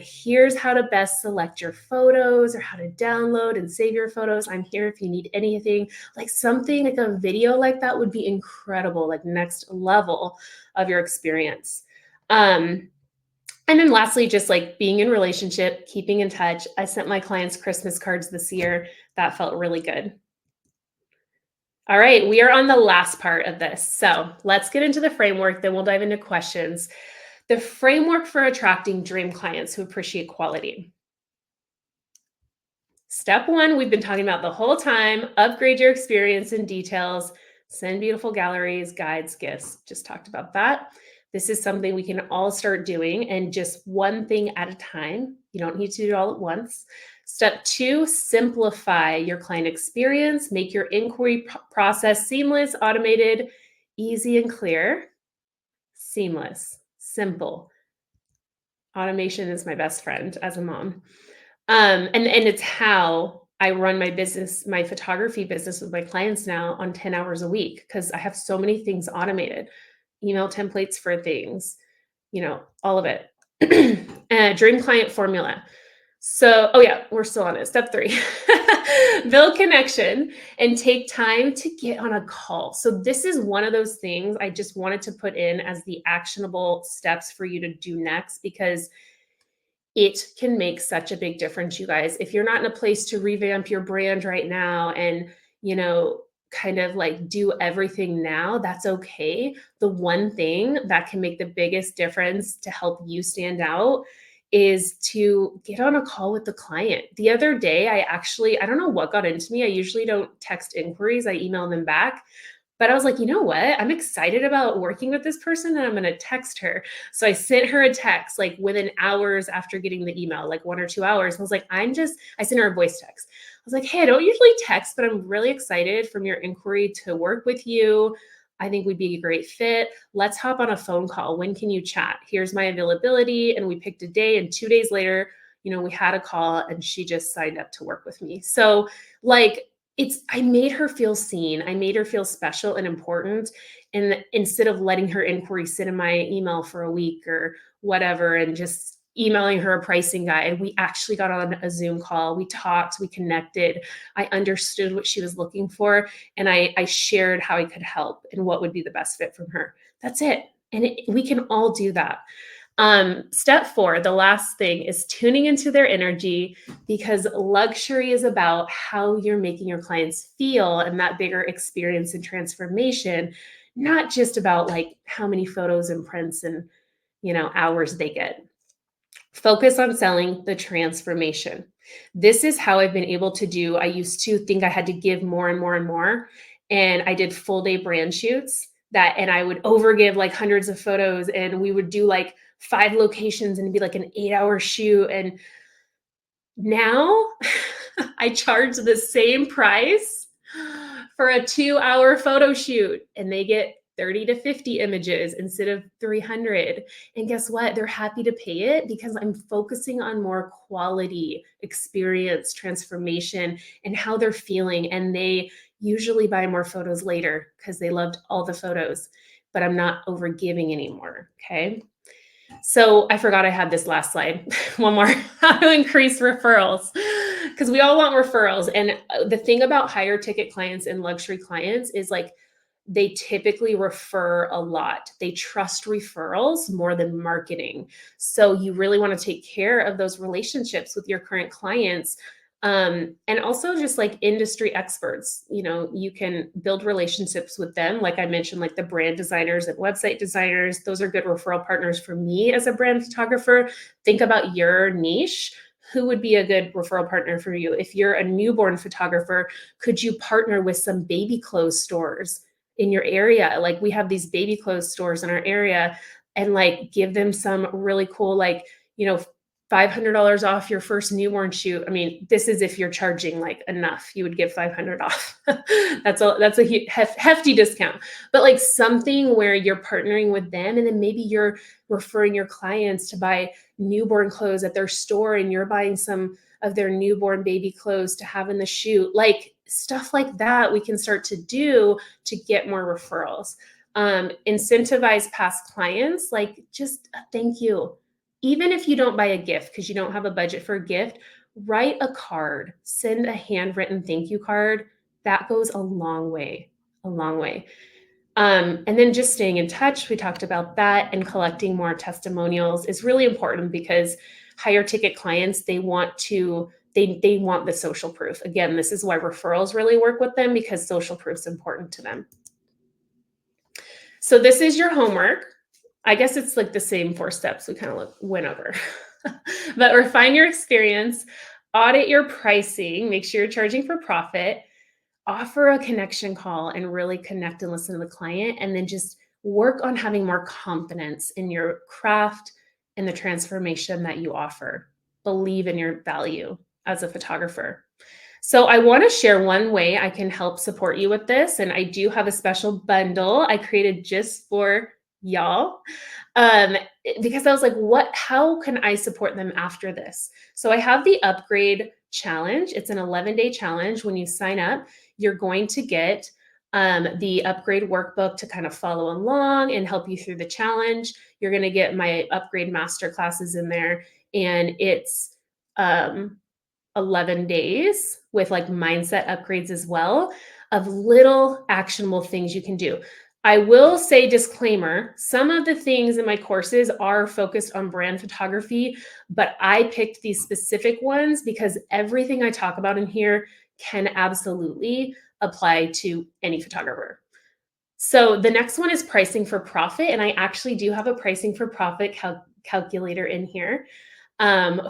Here's how to best select your photos or how to download and save your photos. I'm here if you need anything. Like something like a video like that would be incredible, like next level of your experience. And then lastly, just like being in relationship, keeping in touch. I sent my clients Christmas cards this year. That felt really good. All right, we are on the last part of this. So let's get into the framework, then we'll dive into questions. The framework for attracting dream clients who appreciate quality. Step one, we've been talking about the whole time: upgrade your experience and details, send beautiful galleries, guides, gifts. Just talked about that. This is something we can all start doing, and just one thing at a time. You don't need to do it all at once. Step two, simplify your client experience, make your inquiry process seamless, automated, easy, and clear. Seamless, simple. Automation is my best friend as a mom. And it's how I run my business, my photography business with my clients now on 10 hours a week, because I have so many things automated, email templates for things, all of it. Dream client formula. So, oh yeah, we're still on it. Step three, build connection and take time to get on a call. So this is one of those things I just wanted to put in as the actionable steps for you to do next, because it can make such a big difference, you guys. If you're not in a place to revamp your brand right now and, kind of like do everything now, that's okay. The one thing that can make the biggest difference to help you stand out is to get on a call with the client. The other day, I don't know what got into me. I usually don't text inquiries, I email them back. But I was like, you know what? I'm excited about working with this person and I'm going to text her. So I sent her a text like within hours after getting the email, like 1 or 2 hours. I was like, I sent her a voice text. I was like, hey, I don't usually text, but I'm really excited from your inquiry to work with you. I think we'd be a great fit. Let's hop on a phone call. When can you chat? Here's my availability. And we picked a day. And 2 days later, we had a call and she just signed up to work with me. So like, I made her feel seen. I made her feel special and important. And instead of letting her inquiry sit in my email for a week or whatever, and just emailing her a pricing guide, we actually got on a Zoom call. We talked, we connected. I understood what she was looking for. And I shared how I could help and what would be the best fit from her. That's it. And we can all do that. Step four, the last thing, is tuning into their energy, because luxury is about how you're making your clients feel and that bigger experience and transformation, not just about like how many photos and prints and, hours they get. Focus on selling the transformation. This is how I've been able to do. I used to think I had to give more and more and more. And I did full day brand shoots and I would overgive like hundreds of photos, and we would do like 5 locations and it'd be like an 8-hour shoot. And now I charge the same price for a 2-hour photo shoot, and they get 30 to 50 images instead of 300. And guess what? They're happy to pay it because I'm focusing on more quality experience, transformation, and how they're feeling. And they usually buy more photos later because they loved all the photos, but I'm not over giving anymore. Okay. So I forgot I had this last slide. One more, how to increase referrals, because we all want referrals. And the thing about higher ticket clients and luxury clients is like, they typically refer a lot. They trust referrals more than marketing. So you really want to take care of those relationships with your current clients. And also just like industry experts, you can build relationships with them. Like I mentioned, like the brand designers and website designers, those are good referral partners for me as a brand photographer. Think about your niche. Who would be a good referral partner for you? If you're a newborn photographer, could you partner with some baby clothes stores in your area? Like we have these baby clothes stores in our area, and like give them some really cool, like, $500 off your first newborn shoot. I mean, this is if you're charging like enough, you would give 500 off. That's a hefty discount, but like something where you're partnering with them, and then maybe you're referring your clients to buy newborn clothes at their store, and you're buying some of their newborn baby clothes to have in the shoot. Like stuff like that we can start to do to get more referrals. Incentivize past clients, like just a thank you. Even if you don't buy a gift because you don't have a budget for a gift, write a card, send a handwritten thank you card. That goes a long way, a long way. And then just staying in touch, we talked about that, and collecting more testimonials is really important because higher ticket clients, they want the social proof. Again, this is why referrals really work with them, because social proof is important to them. So this is your homework. I guess it's like the same 4 steps we kind of went over. But refine your experience, audit your pricing, make sure you're charging for profit, offer a connection call and really connect and listen to the client, and then just work on having more confidence in your craft and the transformation that you offer. Believe in your value as a photographer. So I want to share one way I can help support you with this. And I do have a special bundle I created just for y'all. Because I was like, how can I support them after this? So I have the upgrade challenge. It's an 11-day challenge. When you sign up, you're going to get the upgrade workbook to kind of follow along and help you through the challenge. You're going to get my upgrade master classes in there, and it's 11 days with like mindset upgrades as well, of little actionable things you can do. I will say, disclaimer, some of the things in my courses are focused on brand photography, but I picked these specific ones because everything I talk about in here can absolutely apply to any photographer. So the next one is pricing for profit. And I actually do have a pricing for profit calculator in here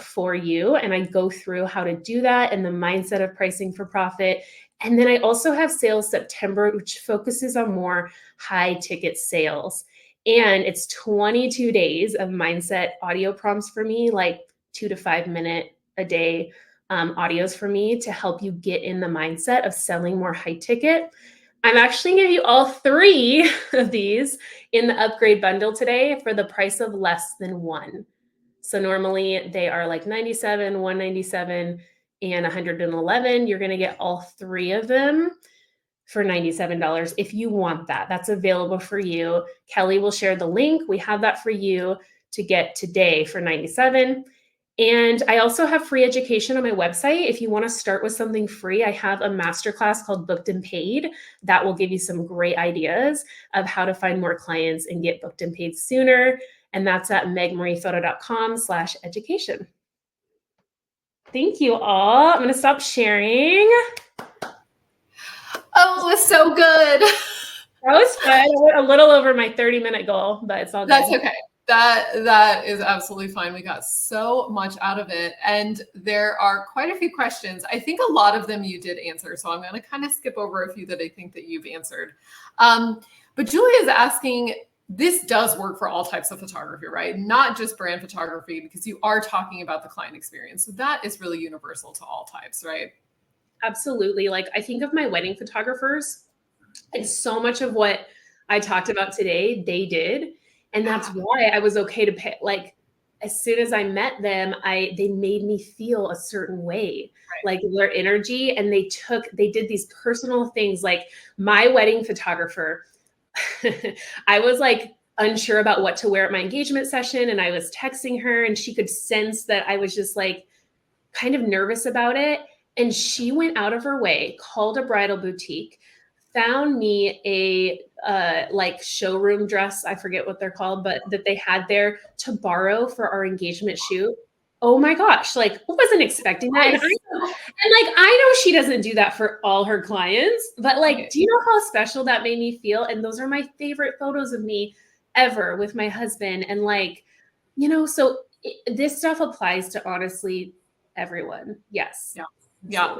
for you. And I go through how to do that and the mindset of pricing for profit. And then I also have Sales September, which focuses on more high ticket sales. And it's 22 days of mindset audio prompts for me, like 2 to 5 minute a day audios for me to help you get in the mindset of selling more high ticket. I'm actually going to give you all 3 of these in the upgrade bundle today for the price of less than 1. So normally they are like 97, 197, and 111. You're going to get all 3 of them for $97 if you want that. That's available for you. Kelly will share the link. We have that for you to get today for $97. And I also have free education on my website. If you want to start with something free, I have a masterclass called Booked and Paid that will give you some great ideas of how to find more clients and get booked and paid sooner. And that's at megmariephoto.com/education. Thank you all. I'm going to stop sharing. Oh, it was so good. That was fun. I went a little over my 30-minute goal, but it's all good. That's okay. That is absolutely fine. We got so much out of it. And there are quite a few questions. I think a lot of them you did answer. So I'm going to kind of skip over a few that I think that you've answered. But Julia is asking, this does work for all types of photography, right? Not just brand photography, because you are talking about the client experience. So that is really universal to all types, right? Absolutely. Like, I think of my wedding photographers, and so much of what I talked about today, they did. And that's why I was okay to pay. Like, as soon as I met them, they made me feel a certain way, right? Like their energy. And they did these personal things. Like my wedding photographer, I was like unsure about what to wear at my engagement session. And I was texting her, and she could sense that I was just like kind of nervous about it. And she went out of her way, called a bridal boutique, found me a like showroom dress, I forget what they're called, but that they had there to borrow for our engagement shoot. Oh my gosh, like wasn't expecting that. And I know she doesn't do that for all her clients, but like, do you know how special that made me feel? And those are my favorite photos of me ever with my husband. And like, so this stuff applies to honestly everyone. Yes. Yeah. Yeah.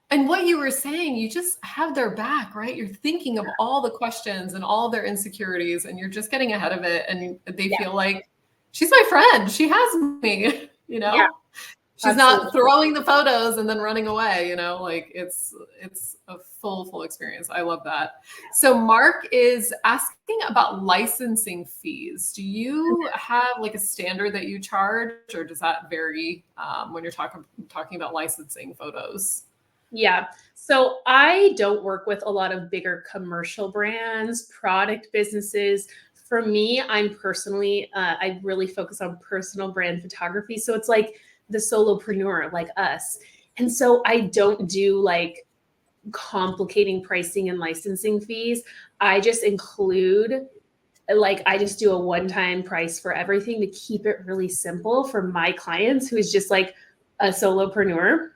And what you were saying, you just have their back, right? You're thinking of all the questions and all their insecurities, and you're just getting ahead of it. And they feel like, she's my friend. She has me, Yeah, she's not throwing the photos and then running away, like it's a full experience. I love that. So Mark is asking about licensing fees. Do you have like a standard that you charge, or does that vary when you're talking about licensing photos? Yeah. So I don't work with a lot of bigger commercial brands, product businesses. For me, I'm personally, I really focus on personal brand photography. So it's like the solopreneur like us. And so I don't do like complicating pricing and licensing fees. I just include, like, I just do a one-time price for everything to keep it really simple for my clients who is just like a solopreneur.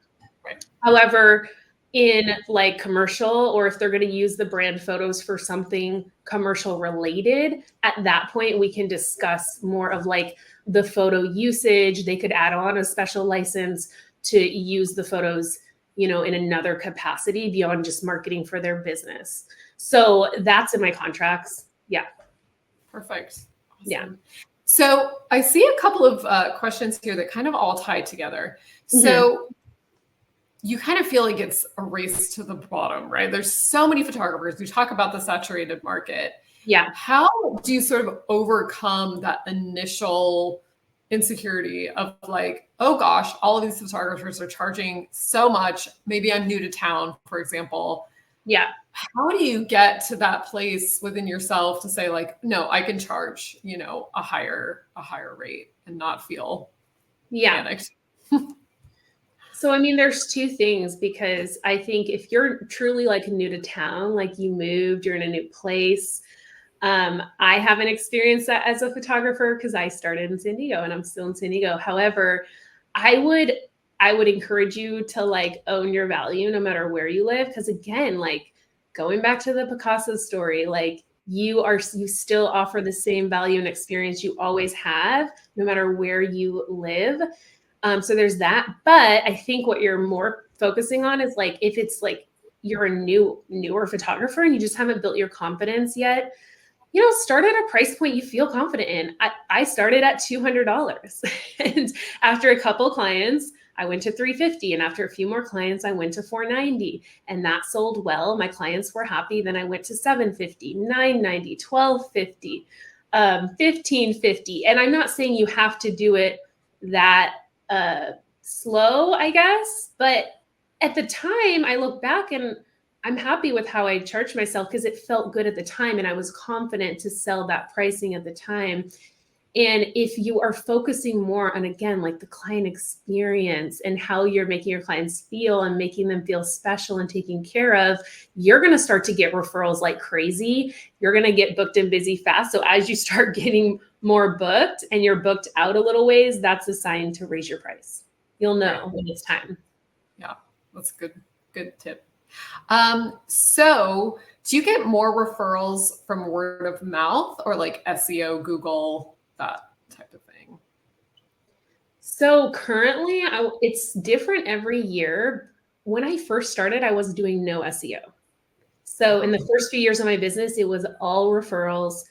Right. However, in like commercial, or if they're going to use the brand photos for something commercial related, at that point we can discuss more of like the photo usage. They could add on a special license to use the photos, you know, in another capacity beyond just marketing for their business. So that's in my contracts. Yeah. Perfect. Awesome. Yeah. So I see a couple of questions here that kind of all tie together. So you kind of feel like it's a race to the bottom, right? There's so many photographers. You talk about the saturated market. Yeah. How do you sort of overcome that initial insecurity of like, oh gosh, all of these photographers are charging so much. Maybe I'm new to town, for example. Yeah. How do you get to that place within yourself to say like, no, I can charge, you know, a higher rate and not feel panicked? So, I mean, there's two things, because I think if you're truly like new to town, like you moved, you're in a new place. I haven't experienced that as a photographer because I started in San Diego and I'm still in San Diego. However, I would encourage you to like own your value no matter where you live. Because again, like going back to the Picasso story, like you still offer the same value and experience you always have, no matter where you live. So there's that. But I think what you're more focusing on is like, if it's like you're a newer photographer and you just haven't built your confidence yet, you know, start at a price point you feel confident in. I started at $200. And after a couple clients, I went to $350. And after a few more clients, I went to $490. And that sold well. My clients were happy. Then I went to $750, $990, $1250, $1550. And I'm not saying you have to do it that slow, I guess. But at the time, I look back and I'm happy with how I charged myself because it felt good at the time and I was confident to sell that pricing at the time. And if you are focusing more on, again, like the client experience and how you're making your clients feel and making them feel special and taken care of, you're going to start to get referrals like crazy. You're going to get booked and busy fast. So as you start getting more booked and you're booked out a little ways, that's a sign to raise your price. You'll know when it's time. Yeah, that's a good tip. So do you get more referrals from word of mouth or like SEO, Google, that type of thing? So currently it's different every year. When I first started, I was doing no SEO. So in the first few years of my business, it was all referrals,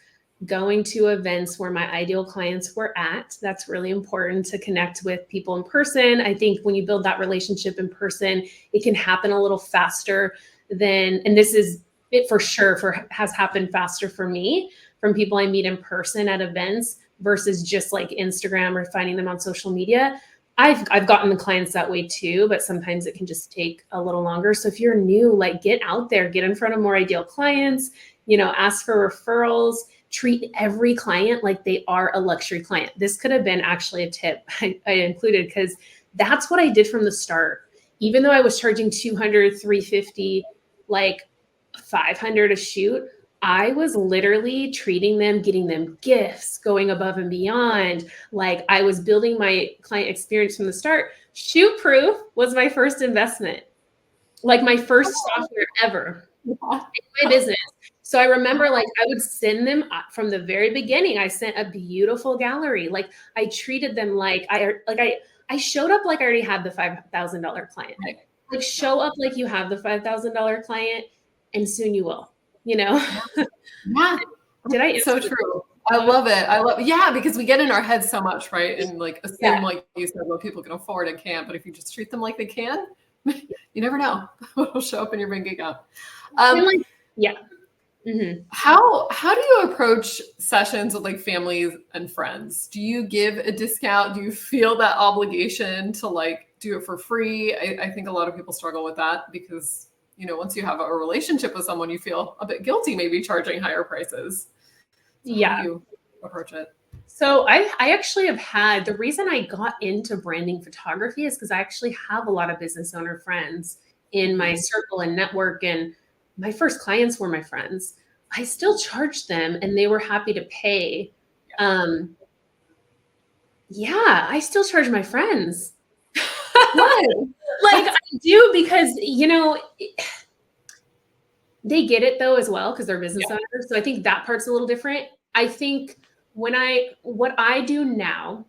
going to events where my ideal clients were at. That's really important to connect with people in person. I think when you build that relationship in person, it can happen a little faster than, and this is it for sure has happened faster for me from people I meet in person at events versus just like Instagram or finding them on social media. I've gotten the clients that way too, but sometimes it can just take a little longer. So if you're new, like get out there, get in front of more ideal clients, you know, ask for referrals, treat every client like they are a luxury client. This could have been actually a tip I included because that's what I did from the start. Even though I was charging $200, $350, like $500 a shoot, I was literally treating them, getting them gifts, going above and beyond. Like I was building my client experience from the start. ShootProof was my first investment, like my first software ever in my business. So I remember like I would send them from the very beginning. I sent a beautiful gallery. Like I treated them like I showed up like I already had the $5,000 client. Like show up like you have the $5,000 client and soon you will, you know? Yeah. Did I answer? So true. I love it. Yeah, because we get in our heads so much, right? And like assume like you said, well, people can afford and can't, but if you just treat them like they can, you never know what'll show up in your bank account. Mm-hmm. How do you approach sessions with like families and friends? Do you give a discount? Do you feel that obligation to like do it for free? I think a lot of people struggle with that because, you know, once you have a relationship with someone, you feel a bit guilty maybe charging higher prices. So how do you approach it? So I actually have had, the reason I got into branding photography is because I actually have a lot of business owner friends in my circle and network, and my first clients were my friends. I still charged them and they were happy to pay. Yeah, I still charge my friends. Like I do, because, you know, they get it though as well, because they're business owners. So I think that part's a little different. I think what I do now,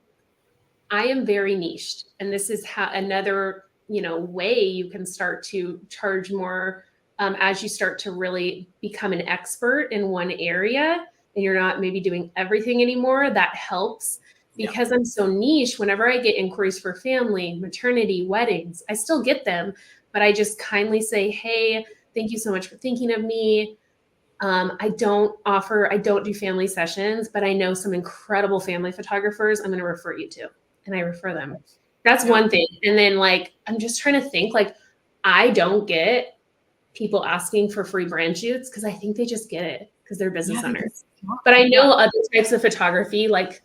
I am very niched, and this is how another, you know, way you can start to charge more as you start to really become an expert in one area, and you're not maybe doing everything anymore. That helps, because I'm so niche. Whenever I get inquiries for family, maternity, weddings, I still get them, but I just kindly say, hey, thank you so much for thinking of me. I don't do family sessions, but I know some incredible family photographers I'm going to refer you to. And I refer them. That's one thing. And then, like, I'm just trying to think, like, I don't get people asking for free brand shoots, because I think they just get it because they're business owners. But I know other types of photography, like,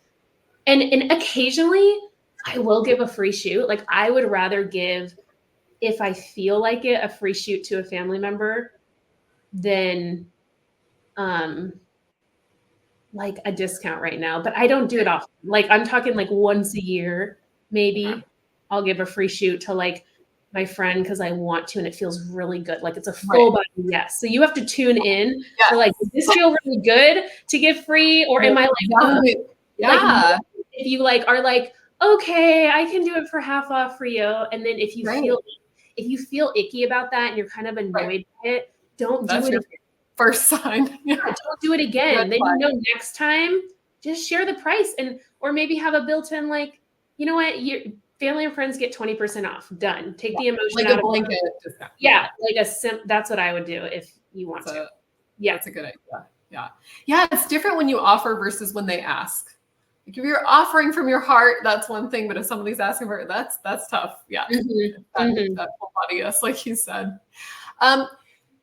and occasionally I will give a free shoot. Like, I would rather give, if I feel like it, a free shoot to a family member than like a discount right now. But I don't do it often. Like, I'm talking like once a year, maybe I'll give a free shoot to like my friend, because I want to, and it feels really good. Like, it's a full body yes. So you have to tune in for, like, does this feel really good to give free, or am I like, like, if you like are like, okay, I can do it for half off for you, and then if you feel icky about that and you're kind of annoyed by it, don't do it. First sign. Don't do it again. Then you know next time, just share the price, or maybe have a built-in, like, you know what, your family and friends get 20% off. Done. Take the emotion out of it. Yeah, like that's what I would do if you want to. Yeah, that's a good idea. Yeah, it's different when you offer versus when they ask. Like, if you're offering from your heart, that's one thing, but if somebody's asking for it, that's tough. Yeah, that full body yes, like you said.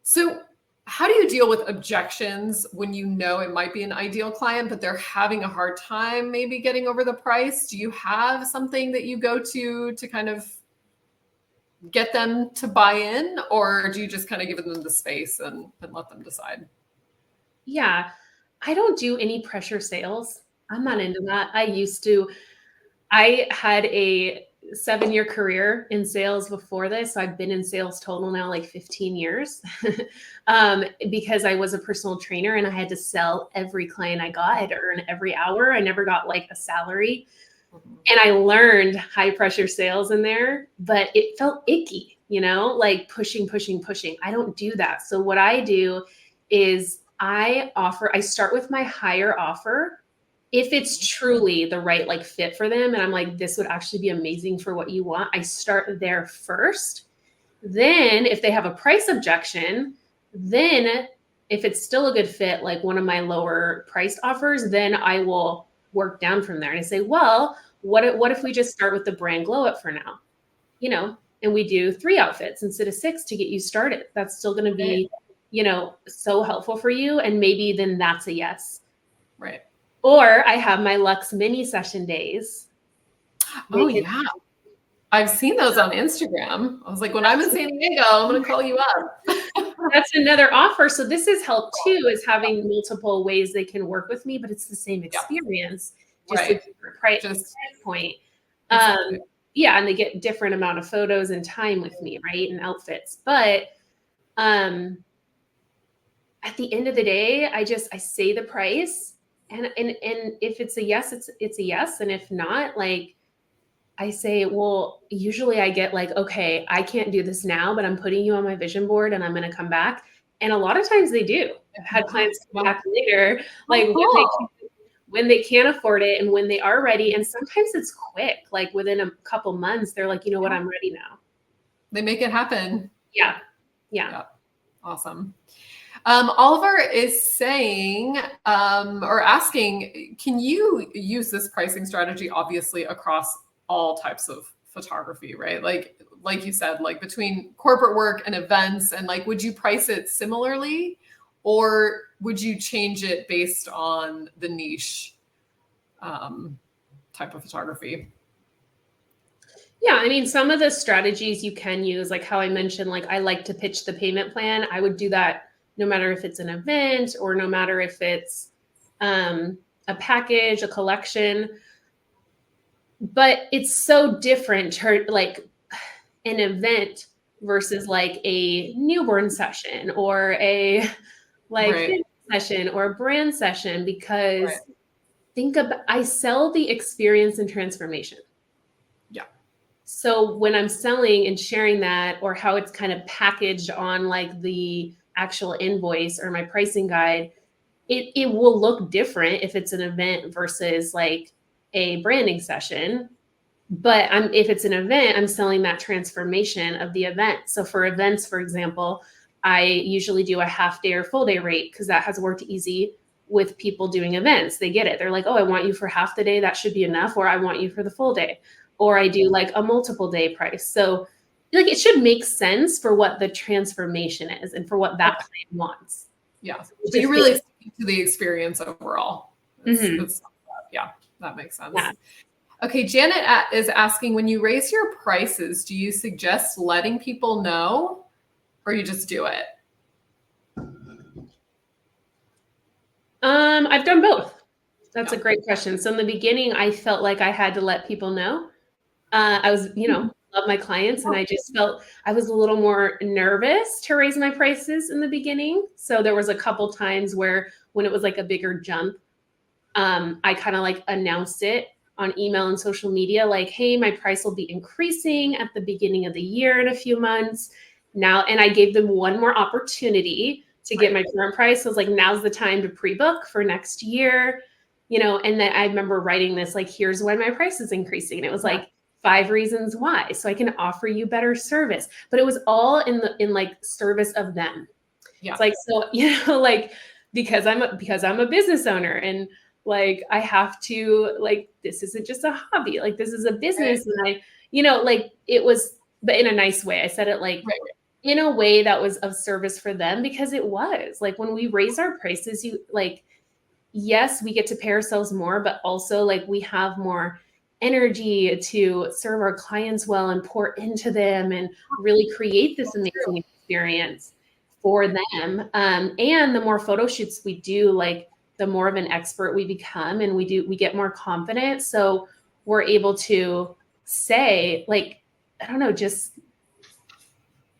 So how do you deal with objections when you know it might be an ideal client, but they're having a hard time maybe getting over the price? Do you have something that you go to kind of get them to buy in, or do you just kind of give them the space and let them decide? Yeah, I don't do any pressure sales. I'm not into that. I had a 7-year career in sales before this. So I've been in sales total now like 15 years because I was a personal trainer and I had to sell every client I got. I had to earn every hour. I never got like a salary. And I learned high pressure sales in there, but it felt icky, you know, like pushing. I don't do that. So what I do is I start with my higher offer. If it's truly the right like fit for them, and I'm like, this would actually be amazing for what you want, I start there first. Then if they have a price objection, then if it's still a good fit, like one of my lower priced offers, then I will work down from there. And I say, well, what if we just start with the brand glow up for now, you know, and we do 3 outfits instead of 6 to get you started. That's still going to be, you know, so helpful for you. And maybe then that's a yes. Right. Or I have my Luxe mini session days. Yeah. I've seen those on Instagram. I was like, when I'm in San Diego, I'm going to call you up. That's another offer. So this is help too, is having multiple ways they can work with me, but it's the same experience, just a different price point. Exactly. Yeah. And they get different amount of photos and time with me, right? And outfits. But at the end of the day, I say the price, and if it's a yes, it's a yes. And if not, like, I say, well, usually I get like, okay, I can't do this now, but I'm putting you on my vision board and I'm going to come back. And a lot of times they do. I've had clients come back later, like when they can't afford it and when they are ready. And sometimes it's quick, like within a couple months, they're like, you know what, I'm ready now. They make it happen. Yeah. Awesome. Oliver is saying or asking, can you use this pricing strategy obviously across all types of photography, right? Like you said, like between corporate work and events, and like, would you price it similarly, or would you change it based on the niche type of photography? Yeah, I mean, some of the strategies you can use, like how I mentioned, like I like to pitch the payment plan. I would do that no matter if it's an event or no matter if it's a package, a collection. But it's so different, like an event versus like a newborn session or a like Right. fitness session or a brand session, Right. because I sell the experience and transformation. Yeah. So when I'm selling and sharing that, or how it's kind of packaged on like the actual invoice or my pricing guide, it will look different if it's an event versus like a branding session. But if it's an event, I'm selling that transformation of the event. So for events, for example, I usually do a half day or full day rate because that has worked easy with people doing events. They get it. They're like, oh, I want you for half the day. That should be enough. Or I want you for the full day. Or I do like a multiple day price. So like it should make sense for what the transformation is and for what that Okay. client wants. Yeah. So So you're really sticking to the experience overall. It's yeah, that makes sense. Yeah. Okay, Janet is asking, when you raise your prices, do you suggest letting people know or you just do it? I've done both. That's Yeah. a great question. So in the beginning, I felt like I had to let people know. I was, love my clients, and I just felt I was a little more nervous to raise my prices in the beginning. So there was a couple times where when it was like a bigger jump, I kind of like announced it on email and social media, like, hey, my price will be increasing at the beginning of the year in a few months now. And I gave them one more opportunity to get my current price. So I was like, now's the time to pre-book for next year, and then I remember writing this, like, here's why my price is increasing. And it was like 5 reasons why, so I can offer you better service. But it was all in like service of them. Yeah. It's like, so, like, because I'm a business owner, and like I have to, like, this isn't just a hobby, like this is a business. And like it was, but in a nice way. I said it like in a way that was of service for them, because it was like when we raise our prices, yes, we get to pay ourselves more, but also like we have more energy to serve our clients well and pour into them and really create this amazing experience for them. And the more photo shoots we do, like the more of an expert we become, and we get more confident. So we're able to say, like, I don't know, just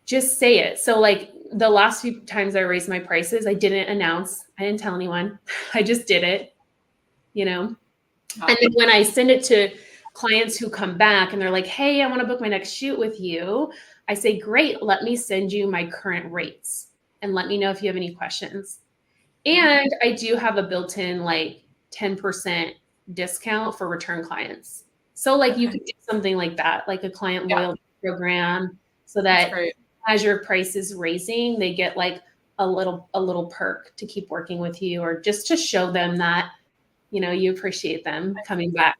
say it. So like the last few times I raised my prices, I didn't announce, I didn't tell anyone. I just did it. And then when I send it to clients who come back and they're like, hey, I want to book my next shoot with you, I say, great, let me send you my current rates and let me know if you have any questions. And I do have a built-in like 10% discount for return clients. So like you could do something like that, like a client loyalty program, so that as your price is raising, they get like a little perk to keep working with you, or just to show them that you appreciate them coming back.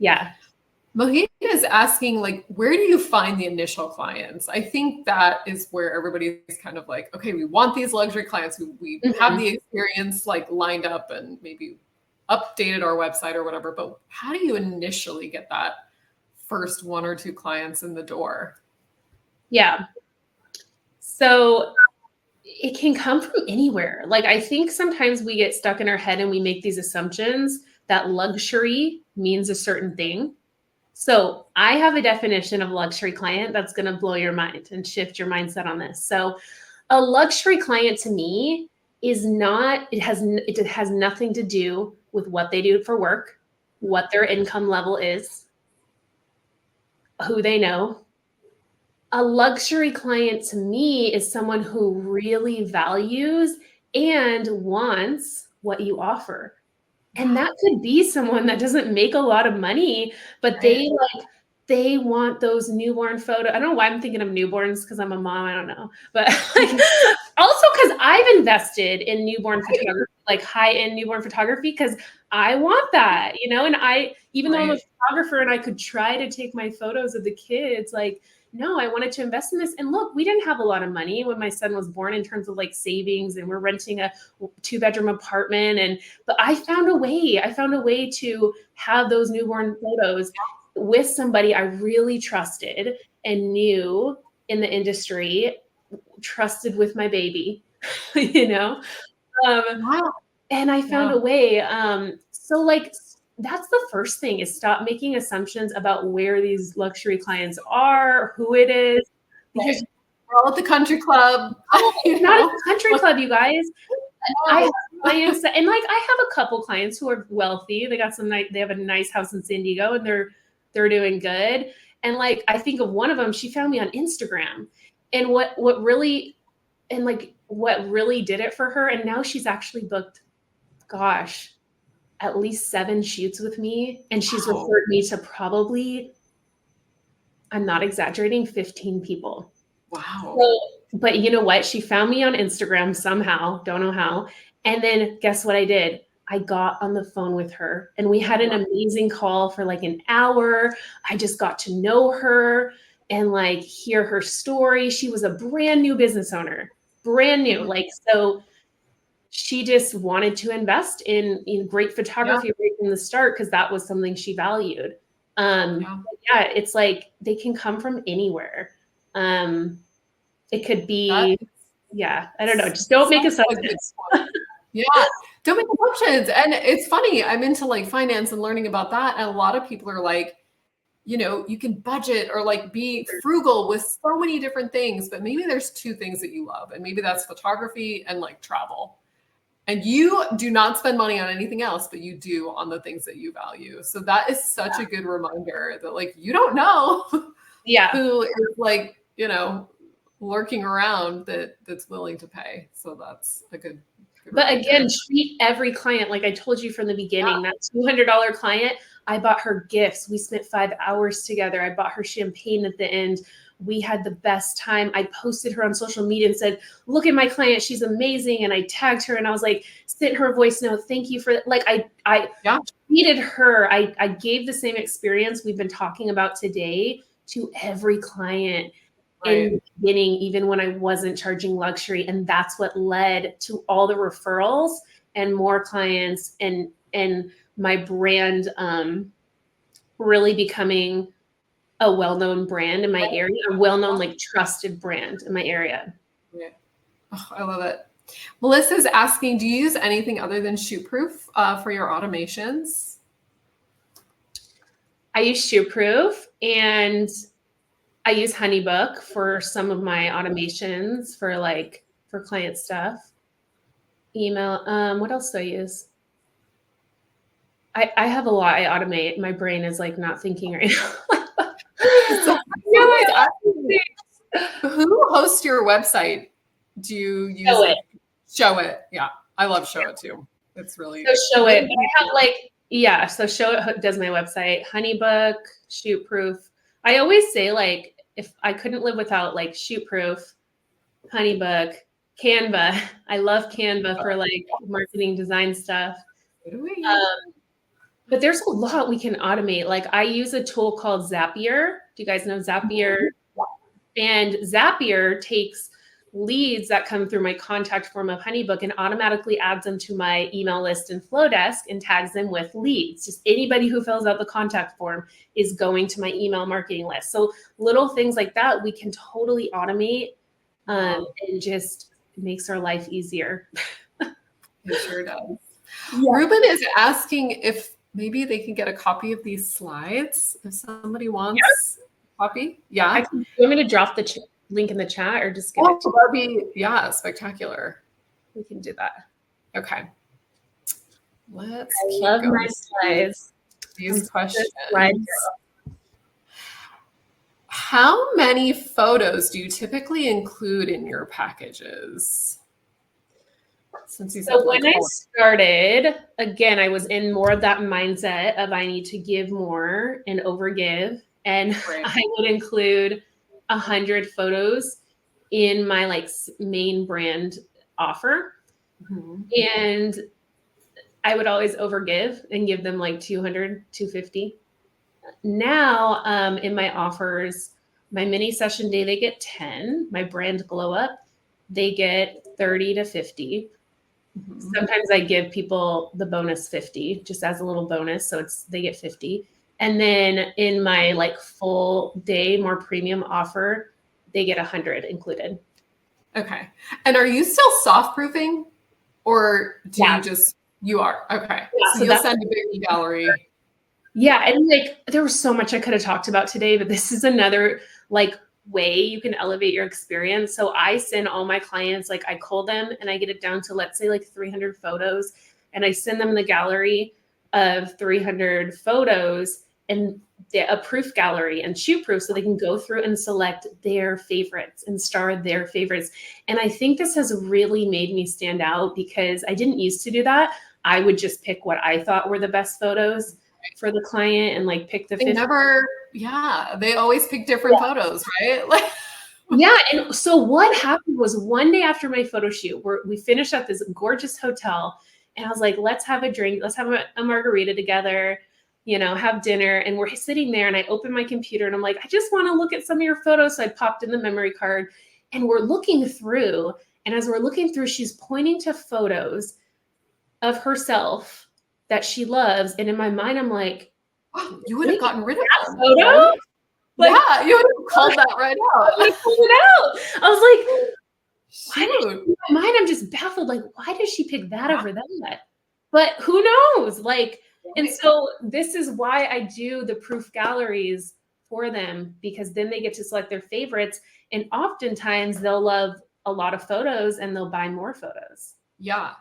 Yeah. Mohit is asking, like, where do you find the initial clients? I think that is where everybody is kind of like, okay, we want these luxury clients. We have the experience like lined up and maybe updated our website or whatever. But how do you initially get that first 1 or 2 clients in the door? Yeah. So it can come from anywhere. Like, I think sometimes we get stuck in our head and we make these assumptions that luxury means a certain thing. So I have a definition of luxury client that's going to blow your mind and shift your mindset on this. So a luxury client to me is not, it has nothing to do with what they do for work, what their income level is, who they know. A luxury client to me is someone who really values and wants what you offer. And that could be someone that doesn't make a lot of money, but they want those newborn photos. I don't know why I'm thinking of newborns, because I'm a mom. I don't know. But like, also because I've invested in newborn photography, like high-end newborn photography, because I want that, and even though I'm a photographer and I could try to take my photos of the kids, like, no, I wanted to invest in this. And look, we didn't have a lot of money when my son was born in terms of like savings, and we're renting a 2-bedroom apartment. But I found a way to have those newborn photos with somebody I really trusted and knew in the industry, trusted with my baby, you know? Wow. And I found Yeah. a way. So like, that's the first thing is stop making assumptions about where these luxury clients are, who it is, because Right. We're all at the country club. it's not a country club, you guys. I know. have clients that, and like I have a couple clients who are wealthy. They got some nice, they have a nice house in San Diego and they're doing good. And like I think of one of them, she found me on Instagram. And what really and like what really did it for her, and now she's actually booked, gosh, at least 7 shoots with me. And she's Wow. referred me to probably, I'm not exaggerating, 15 people. Wow. So, but you know what? She found me on Instagram somehow, don't know how. And then guess what I did? I got on the phone with her and we had an amazing call for like an hour. I just got to know her and like hear her story. She was a brand new business owner, brand new. Like, so she just wanted to invest in great photography right from the start because that was something she valued. Yeah, it's like they can come from anywhere. It could be, yeah, I don't know. Just don't make assumptions. Yeah, don't make assumptions. And it's funny, I'm into like finance and learning about that. And a lot of people are like, you know, you can budget or like be frugal with so many different things, but maybe there's 2 things that you love. And maybe that's photography and like travel. And you do not spend money on anything else, but you do on the things that you value. So that is such a good reminder that like, you don't know who is like, you know, lurking around that's willing to pay. So that's a good but reminder. again, treat every client like I told you from the beginning. That $200 client, I bought her gifts. We spent 5 hours together. I bought her champagne at the end. We had the best time. I posted her on social media and said, look at my client. She's amazing. And I tagged her and I was like, sent her a voice note. Thank you for that. Like I treated her. I gave the same experience we've been talking about today to every client. In the beginning, even when I wasn't charging luxury. And that's what led to all the referrals and more clients and my brand really becoming a well-known brand in my area, a well-known, like trusted brand in my area. Yeah. Oh, I love it. Melissa's asking, do you use anything other than ShootProof for your automations? I use ShootProof and I use HoneyBook for some of my automations for client stuff. Email. What else do I use? I have a lot I automate. My brain is like not thinking right now. Who hosts your website? Do you use Show It? Yeah, I love Show It too. It's really so Show It. I have like so Show It does my website. HoneyBook, ShootProof. I always say like if I couldn't live without like ShootProof, HoneyBook, Canva. I love Canva for like marketing design stuff. But there's a lot we can automate. Like I use a tool called Zapier. Do you guys know Zapier? And Zapier takes leads that come through my contact form of HoneyBook and automatically adds them to my email list in Flowdesk and tags them with leads. Just anybody who fills out the contact form is going to my email marketing list. So little things like that we can totally automate and just makes our life easier. It sure does. Yeah. Ruben is asking if maybe they can get a copy of these slides if somebody wants a copy. Yeah. Do you want me to drop the link in the chat or just give it to you? That'd be, spectacular. We can do that. Okay. Let's keep going. My slides. These questions. How many photos do you typically include in your packages? So when I started, again, I was in more of that mindset of I need to give more and overgive. And I would include 100 photos in my like main brand offer. And I would always overgive and give them like 200, 250. Now in my offers, my mini session day, they get 10. My brand glow up, they get 30 to 50. Sometimes I give people the bonus 50 just as a little bonus. So they get 50. And then in my like full day, more premium offer, they get 100 included. Okay. And are you still soft proofing, or do Yeah. you just, you are? Okay. Yeah, So so you'll send a big gallery. Yeah. And like, there was so much I could have talked about today, but this is another like way you can elevate your experience. So I send all my clients, like I call them and I get it down to, let's say like 300 photos, and I send them the gallery of 300 photos and a proof gallery and ShootProof, so they can go through and select their favorites and star their favorites. And I think this has really made me stand out, because I didn't used to do that. I would just pick what I thought were the best photos for the client and like pick the They 50. never, yeah, they always pick different photos, right? Like, Yeah. And so what happened was, one day after my photo shoot, we finished at this gorgeous hotel, and I was like, let's have a drink. Let's have a margarita together, have dinner. And we're sitting there, and I opened my computer and I'm like, I just want to look at some of your photos. So I popped in the memory card and we're looking through. And as we're looking through, she's pointing to photos of herself that she loves. And in my mind, I'm like, you would have gotten rid of that them. photo? Right? Like, yeah, you would have called that right out. I pulled it out. I was like, Shoot. in my mind, I'm just baffled. Like, why does she pick that over that? But who knows? Like, and so this is why I do the proof galleries for them, because then they get to select their favorites. And oftentimes they'll love a lot of photos and they'll buy more photos. Yeah.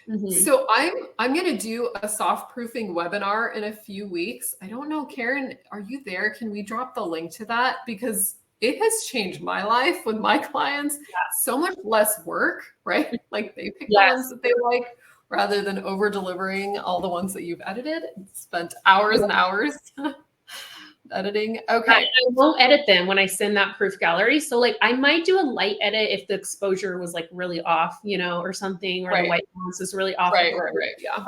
Mm-hmm. So I'm going to do a soft proofing webinar in a few weeks. I don't know, Karen, are you there? Can we drop the link to that? Because it has changed my life with my clients. Yeah. So much less work, right? Like they pick the ones that they like, rather than over delivering all the ones that you've edited and spent hours and hours editing. Okay. I won't edit them when I send that proof gallery. So like I might do a light edit if the exposure was like really off, or something, or the white balance is really off. Right. Yeah.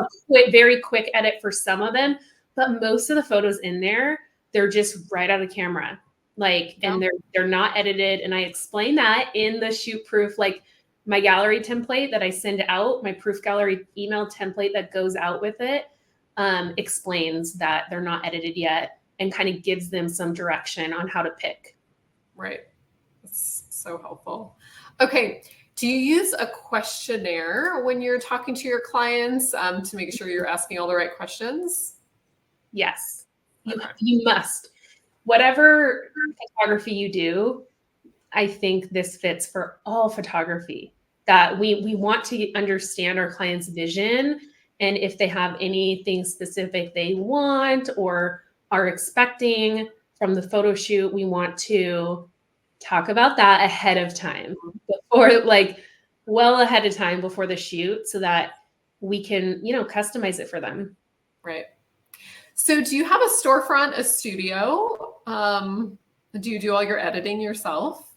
Very quick edit for some of them, but most of the photos in there, they're just right out of camera. Like, and they're not edited. And I explain that in the ShootProof, like my gallery template that I send out, my proof gallery email template that goes out with it, explains that they're not edited yet, and kind of gives them some direction on how to pick. Right. That's so helpful. Okay. Do you use a questionnaire when you're talking to your clients to make sure you're asking all the right questions? Yes. You must. Whatever photography you do, I think this fits for all photography, that we want to understand our client's vision. And if they have anything specific they want or are expecting from the photo shoot, we want to talk about that ahead of time, before, like well ahead of time before the shoot, so that we can, customize it for them. Right. So do you have a storefront, a studio? Do you do all your editing yourself?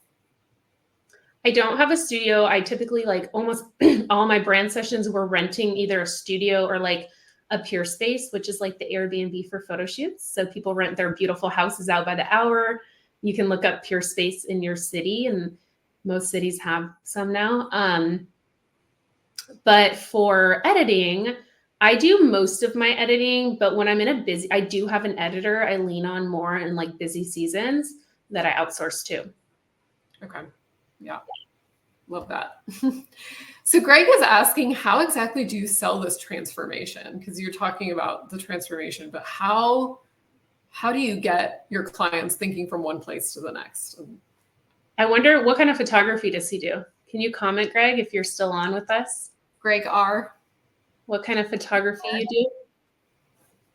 I don't have a studio. I typically, like almost all my brand sessions, we're renting either a studio or like a Pure Space, which is like the Airbnb for photo shoots. So people rent their beautiful houses out by the hour. You can look up Pure Space in your city, and most cities have some now. But for editing, I do most of my editing, but when I'm I do have an editor I lean on more in like busy seasons that I outsource to. Okay. Yeah. Love that. So Greg is asking, how exactly do you sell this transformation? Because you're talking about the transformation, but how do you get your clients thinking from one place to the next? I wonder, what kind of photography does he do? Can you comment, Greg, if you're still on with us? Greg R. What kind of photography you do?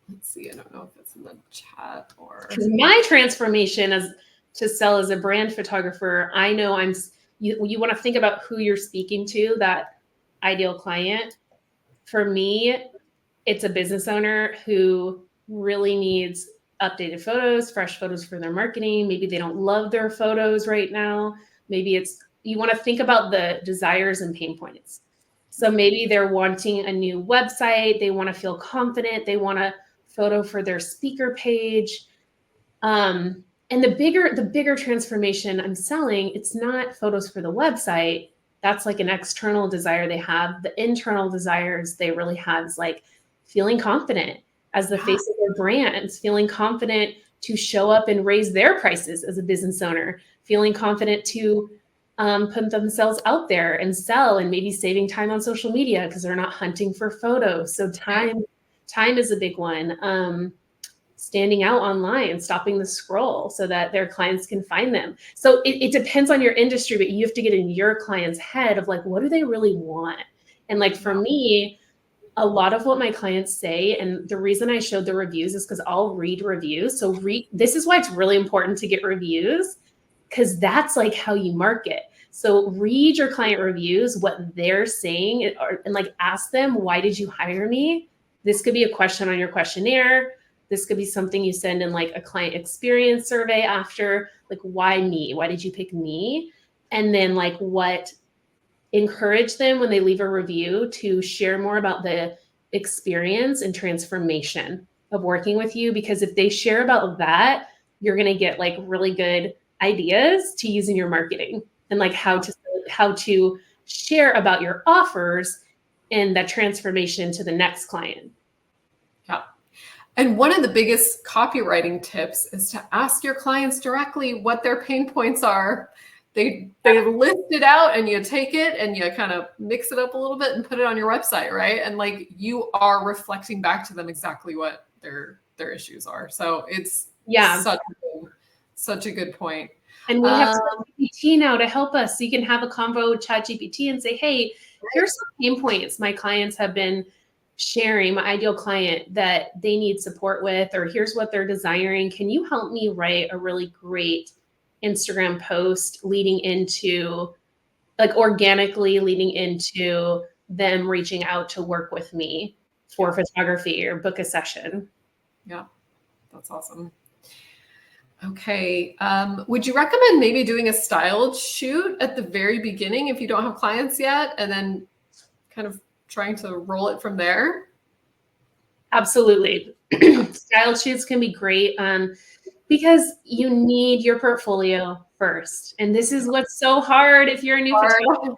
Let's see. I don't know if it's in the chat or. My transformation as to sell as a brand photographer, I know you want to think about who you're speaking to, that ideal client. For me, it's a business owner who really needs updated photos, fresh photos for their marketing. Maybe they don't love their photos right now. Maybe you want to think about the desires and pain points. So maybe they're wanting a new website. They want to feel confident. They want a photo for their speaker page. And the bigger transformation I'm selling, it's not photos for the website. That's like an external desire they have. The internal desires they really have is like feeling confident, as the face of their brands, feeling confident to show up and raise their prices as a business owner, feeling confident to put themselves out there and sell, and maybe saving time on social media because they're not hunting for photos. So time is a big one. Standing out online, stopping the scroll so that their clients can find them. So it depends on your industry, but you have to get in your client's head of like, what do they really want? And like for me, a lot of what my clients say, and the reason I showed the reviews is because I'll read reviews. So this is why it's really important to get reviews, because that's like how you market. So read your client reviews, what they're saying, and like ask them, why did you hire me? This could be a question on your questionnaire. This could be something you send in like a client experience survey after, like, why me? Why did you pick me? And then like what, encourage them when they leave a review to share more about the experience and transformation of working with you. Because if they share about that, you're going to get like really good ideas to use in your marketing, and like how to share about your offers and that transformation to the next client. Yeah. And one of the biggest copywriting tips is to ask your clients directly what their pain points are. They list it out, and you take it and you kind of mix it up a little bit and put it on your website, right? And like you are reflecting back to them exactly what their issues are. So it's such a good point. And we have ChatGPT now to help us. So you can have a convo with ChatGPT and say, hey, here's some pain points my clients have been sharing, my ideal client that they need support with, or here's what they're desiring. Can you help me write a really great Instagram post leading into, like organically leading into them reaching out to work with me for photography or book a session? Yeah, that's awesome. Okay. Would you recommend maybe doing a styled shoot at the very beginning if you don't have clients yet, and then kind of trying to roll it from there? Absolutely. Styled shoots can be great because you need your portfolio first. And this is what's so hard if you're a new photographer.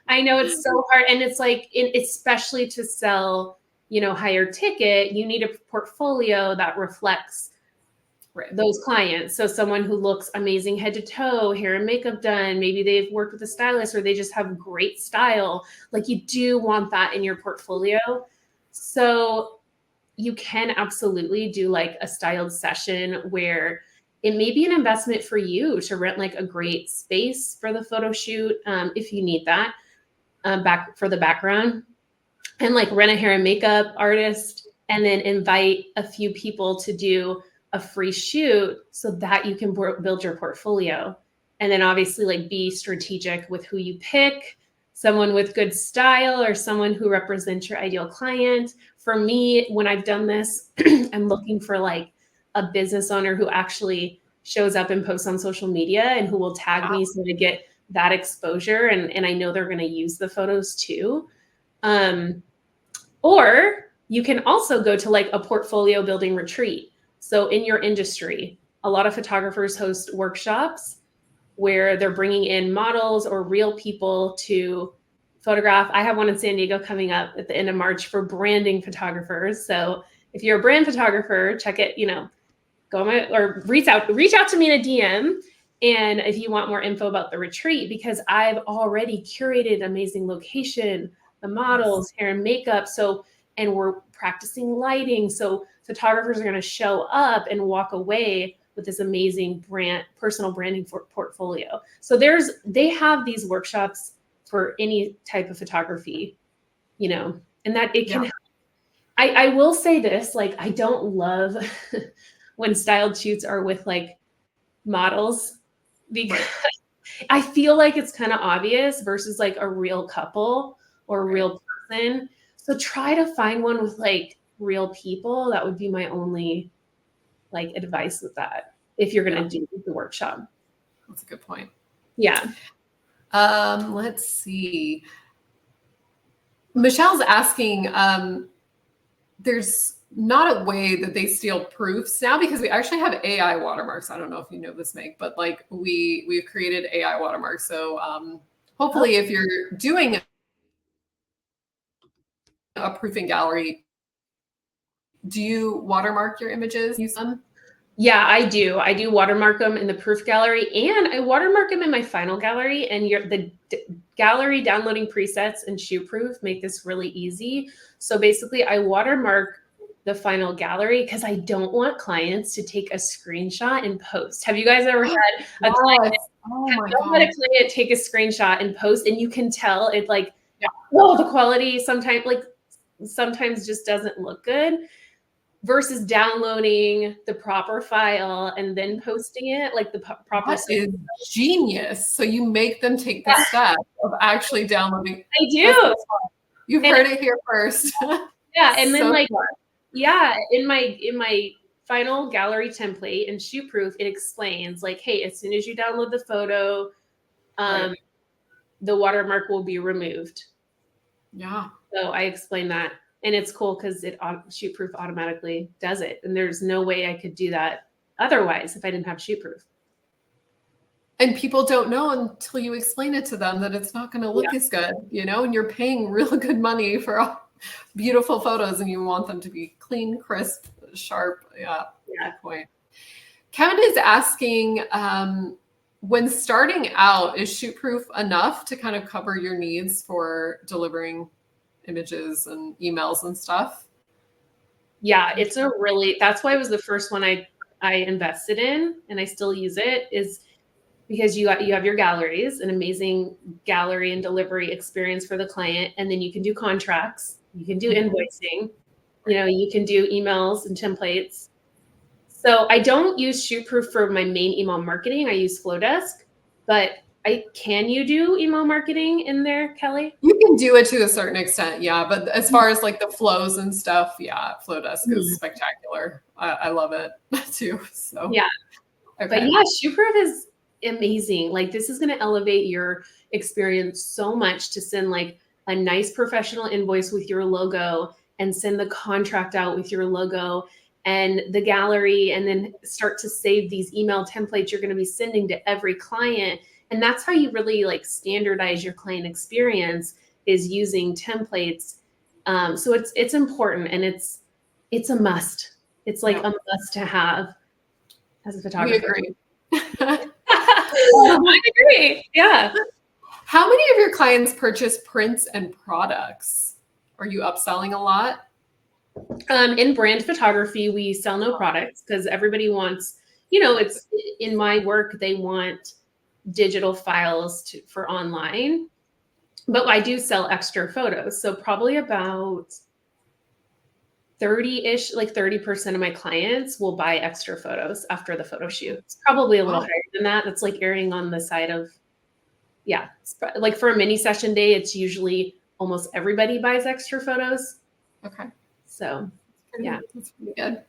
I know it's so hard. And it's like, especially to sell, higher ticket, you need a portfolio that reflects those clients. So someone who looks amazing head to toe, hair and makeup done, maybe they've worked with a stylist or they just have great style. Like you do want that in your portfolio. So you can absolutely do like a styled session where it may be an investment for you to rent like a great space for the photo shoot, if you need that, back for the background, and like rent a hair and makeup artist, and then invite a few people to do a free shoot so that you can build your portfolio. And then obviously like be strategic with who you pick, someone with good style or someone who represents your ideal client. For me, when I've done this, I'm looking for like a business owner who actually shows up and posts on social media and who will tag me so to get that exposure. And I know they're going to use the photos too. Or you can also go to like a portfolio building retreat. So in your industry, a lot of photographers host workshops where they're bringing in models or real people to photograph. I have one in San Diego coming up at the end of March for branding photographers. So if you're a brand photographer, check it, go or reach out to me in a DM. And if you want more info about the retreat, because I've already curated amazing location, the models, hair and makeup. So, and we're practicing lighting. So photographers are going to show up and walk away with this amazing personal branding portfolio. So they have these workshops for any type of photography, and that it can, I will say this, like, I don't love when styled shoots are with like models, because I feel like it's kind of obvious versus like a real couple or a real person. So try to find one with like real people. That would be my only like advice with that, if you're going to do the workshop. That's a good point. Yeah. Let's see. Michelle's asking, there's not a way that they steal proofs now, because we actually have AI watermarks. I don't know if you know this, Meg, but like we've created AI watermarks. So hopefully if you're doing a proofing gallery, Do you watermark your images? Use them? Yeah, I do. I do watermark them in the proof gallery, and I watermark them in my final gallery. And the gallery downloading presets and ShootProof make this really easy. So basically, I watermark the final gallery because I don't want clients to take a screenshot and post. Have you guys ever had a client? Oh my Don't let a God. client take a screenshot and post, and you can tell it like, Yeah. oh, the quality sometimes just doesn't look good. Versus downloading the proper file and then posting it like the proper. That is genius. So you make them take the step of actually downloading. I do. You've heard it here first. Yeah, and then So in my final gallery template in ShootProof, it explains like, hey, as soon as you download the photo, right. the watermark will be removed. Yeah. So I explain that, and it's cool because ShootProof automatically does it, and there's no way I could do that otherwise if I didn't have ShootProof. And people don't know until you explain it to them that it's not going to look as good, and you're paying real good money for beautiful photos and you want them to be clean, crisp, sharp. Yeah. Good point. Kevin is asking, when starting out, is ShootProof enough to kind of cover your needs for delivering images and emails and stuff? Yeah, that's why it was the first one I invested in, and I still use it, is because you have your galleries, an amazing gallery and delivery experience for the client, and then you can do contracts, you can do invoicing, you can do emails and templates. So I don't use ShootProof for my main email marketing. I use Flowdesk, but can you do email marketing in there, Kelly? You can do it to a certain extent, yeah. But as far as like the flows and stuff, yeah, Flowdesk is spectacular. I love it too. So yeah, okay. But yeah, ShootProof is amazing. Like, this is going to elevate your experience so much to send like a nice professional invoice with your logo and send the contract out with your logo and the gallery, and then start to save these email templates you're going to be sending to every client. And that's how you really like standardize your client experience, is using templates. So it's important, and it's a must. It's like a must to have as a photographer. We agree. I agree. Yeah. How many of your clients purchase prints and products? Are you upselling a lot? In brand photography, we sell no products because everybody wants, it's in my work, they want digital files for online, but I do sell extra photos. So probably about 30-ish, like 30% of my clients will buy extra photos after the photo shoot. It's probably a little higher than that. It's like erring on the side of, like for a mini session day, it's usually almost everybody buys extra photos. Okay. So that's pretty good.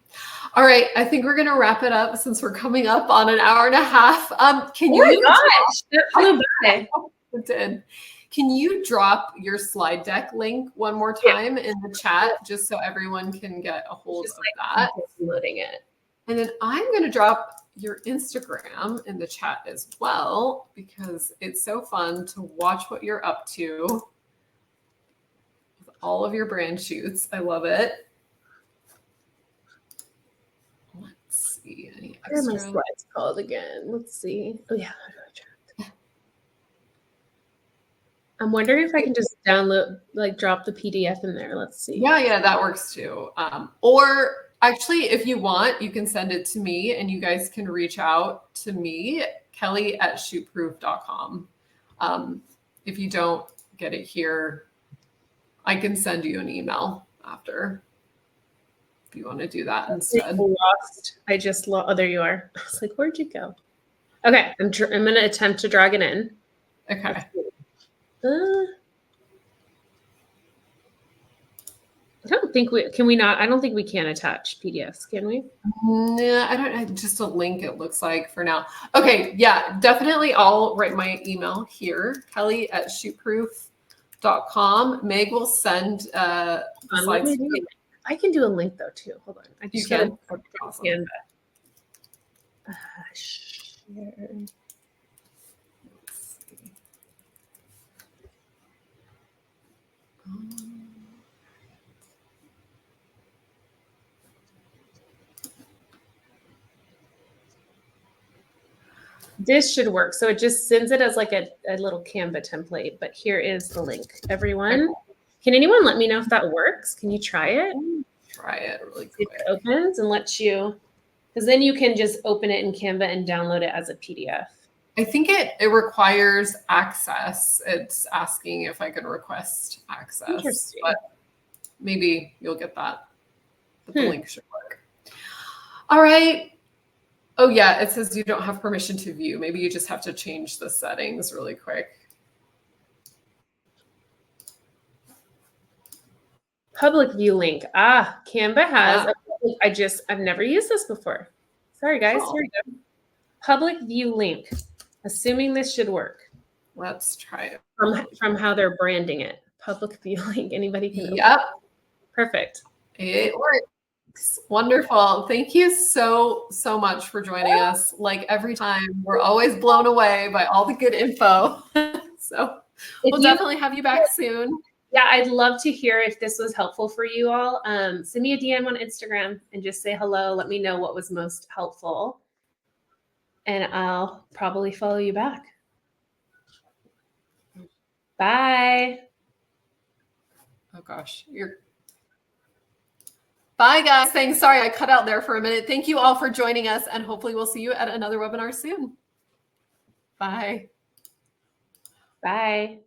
All right, I think we're gonna wrap it up since we're coming up on an hour and a half. Can you? Oh my gosh, that flew by. It did. Can you drop your slide deck link one more time in the chat, just so everyone can get a hold of that? Loading it. And then I'm going to drop your Instagram in the chat as well, because it's so fun to watch what you're up to with all of your brand shoots. I love it. Let's see. What are my slides called again? Let's see. Oh yeah. I'm wondering if I can just download, like drop the PDF in there. Let's see. Yeah, that works too. Or actually, if you want, you can send it to me and you guys can reach out to me, kelly@shootproof.com. If you don't get it here, I can send you an email after if you want to do that instead. I just lost. Oh, there you are. I was like, where'd you go? Okay, I'm going to attempt to drag it in. Okay. I don't think we can attach PDFs, can we? No, I don't. Just a link, it looks like, for now. Okay, yeah, definitely. I'll write my email here, kelly@shootproof.com. Meg will send slides. I can do a link though too. Hold on. I just got awesome. Share. This should work. So it just sends it as like a little Canva template, but here is the link, everyone. Can anyone let me know if that works? Can you try it? Try it really See quick. if it opens and lets you, because then you can just open it in Canva and download it as a PDF. I think it requires access. It's asking if I could request access. Interesting. But maybe you'll get that. But the link should work. All right. Oh yeah, it says you don't have permission to view. Maybe you just have to change the settings really quick. Public view link. Ah, Canva has, I've never used this before. Sorry guys, here we go. Public view link. Assuming this should work. Let's try it. From how they're branding it. Public view link. Anybody can Yep. open it. Perfect. It works. Wonderful. Thank you so much for joining us. Like every time, we're always blown away by all the good info. So we'll definitely have you back soon. Yeah, I'd love to hear if this was helpful for you all. Send me a DM on Instagram and just say hello. Let me know what was most helpful. And I'll probably follow you back. Bye. Oh gosh, bye guys. Sorry, I cut out there for a minute. Thank you all for joining us, and hopefully we'll see you at another webinar soon. Bye. Bye.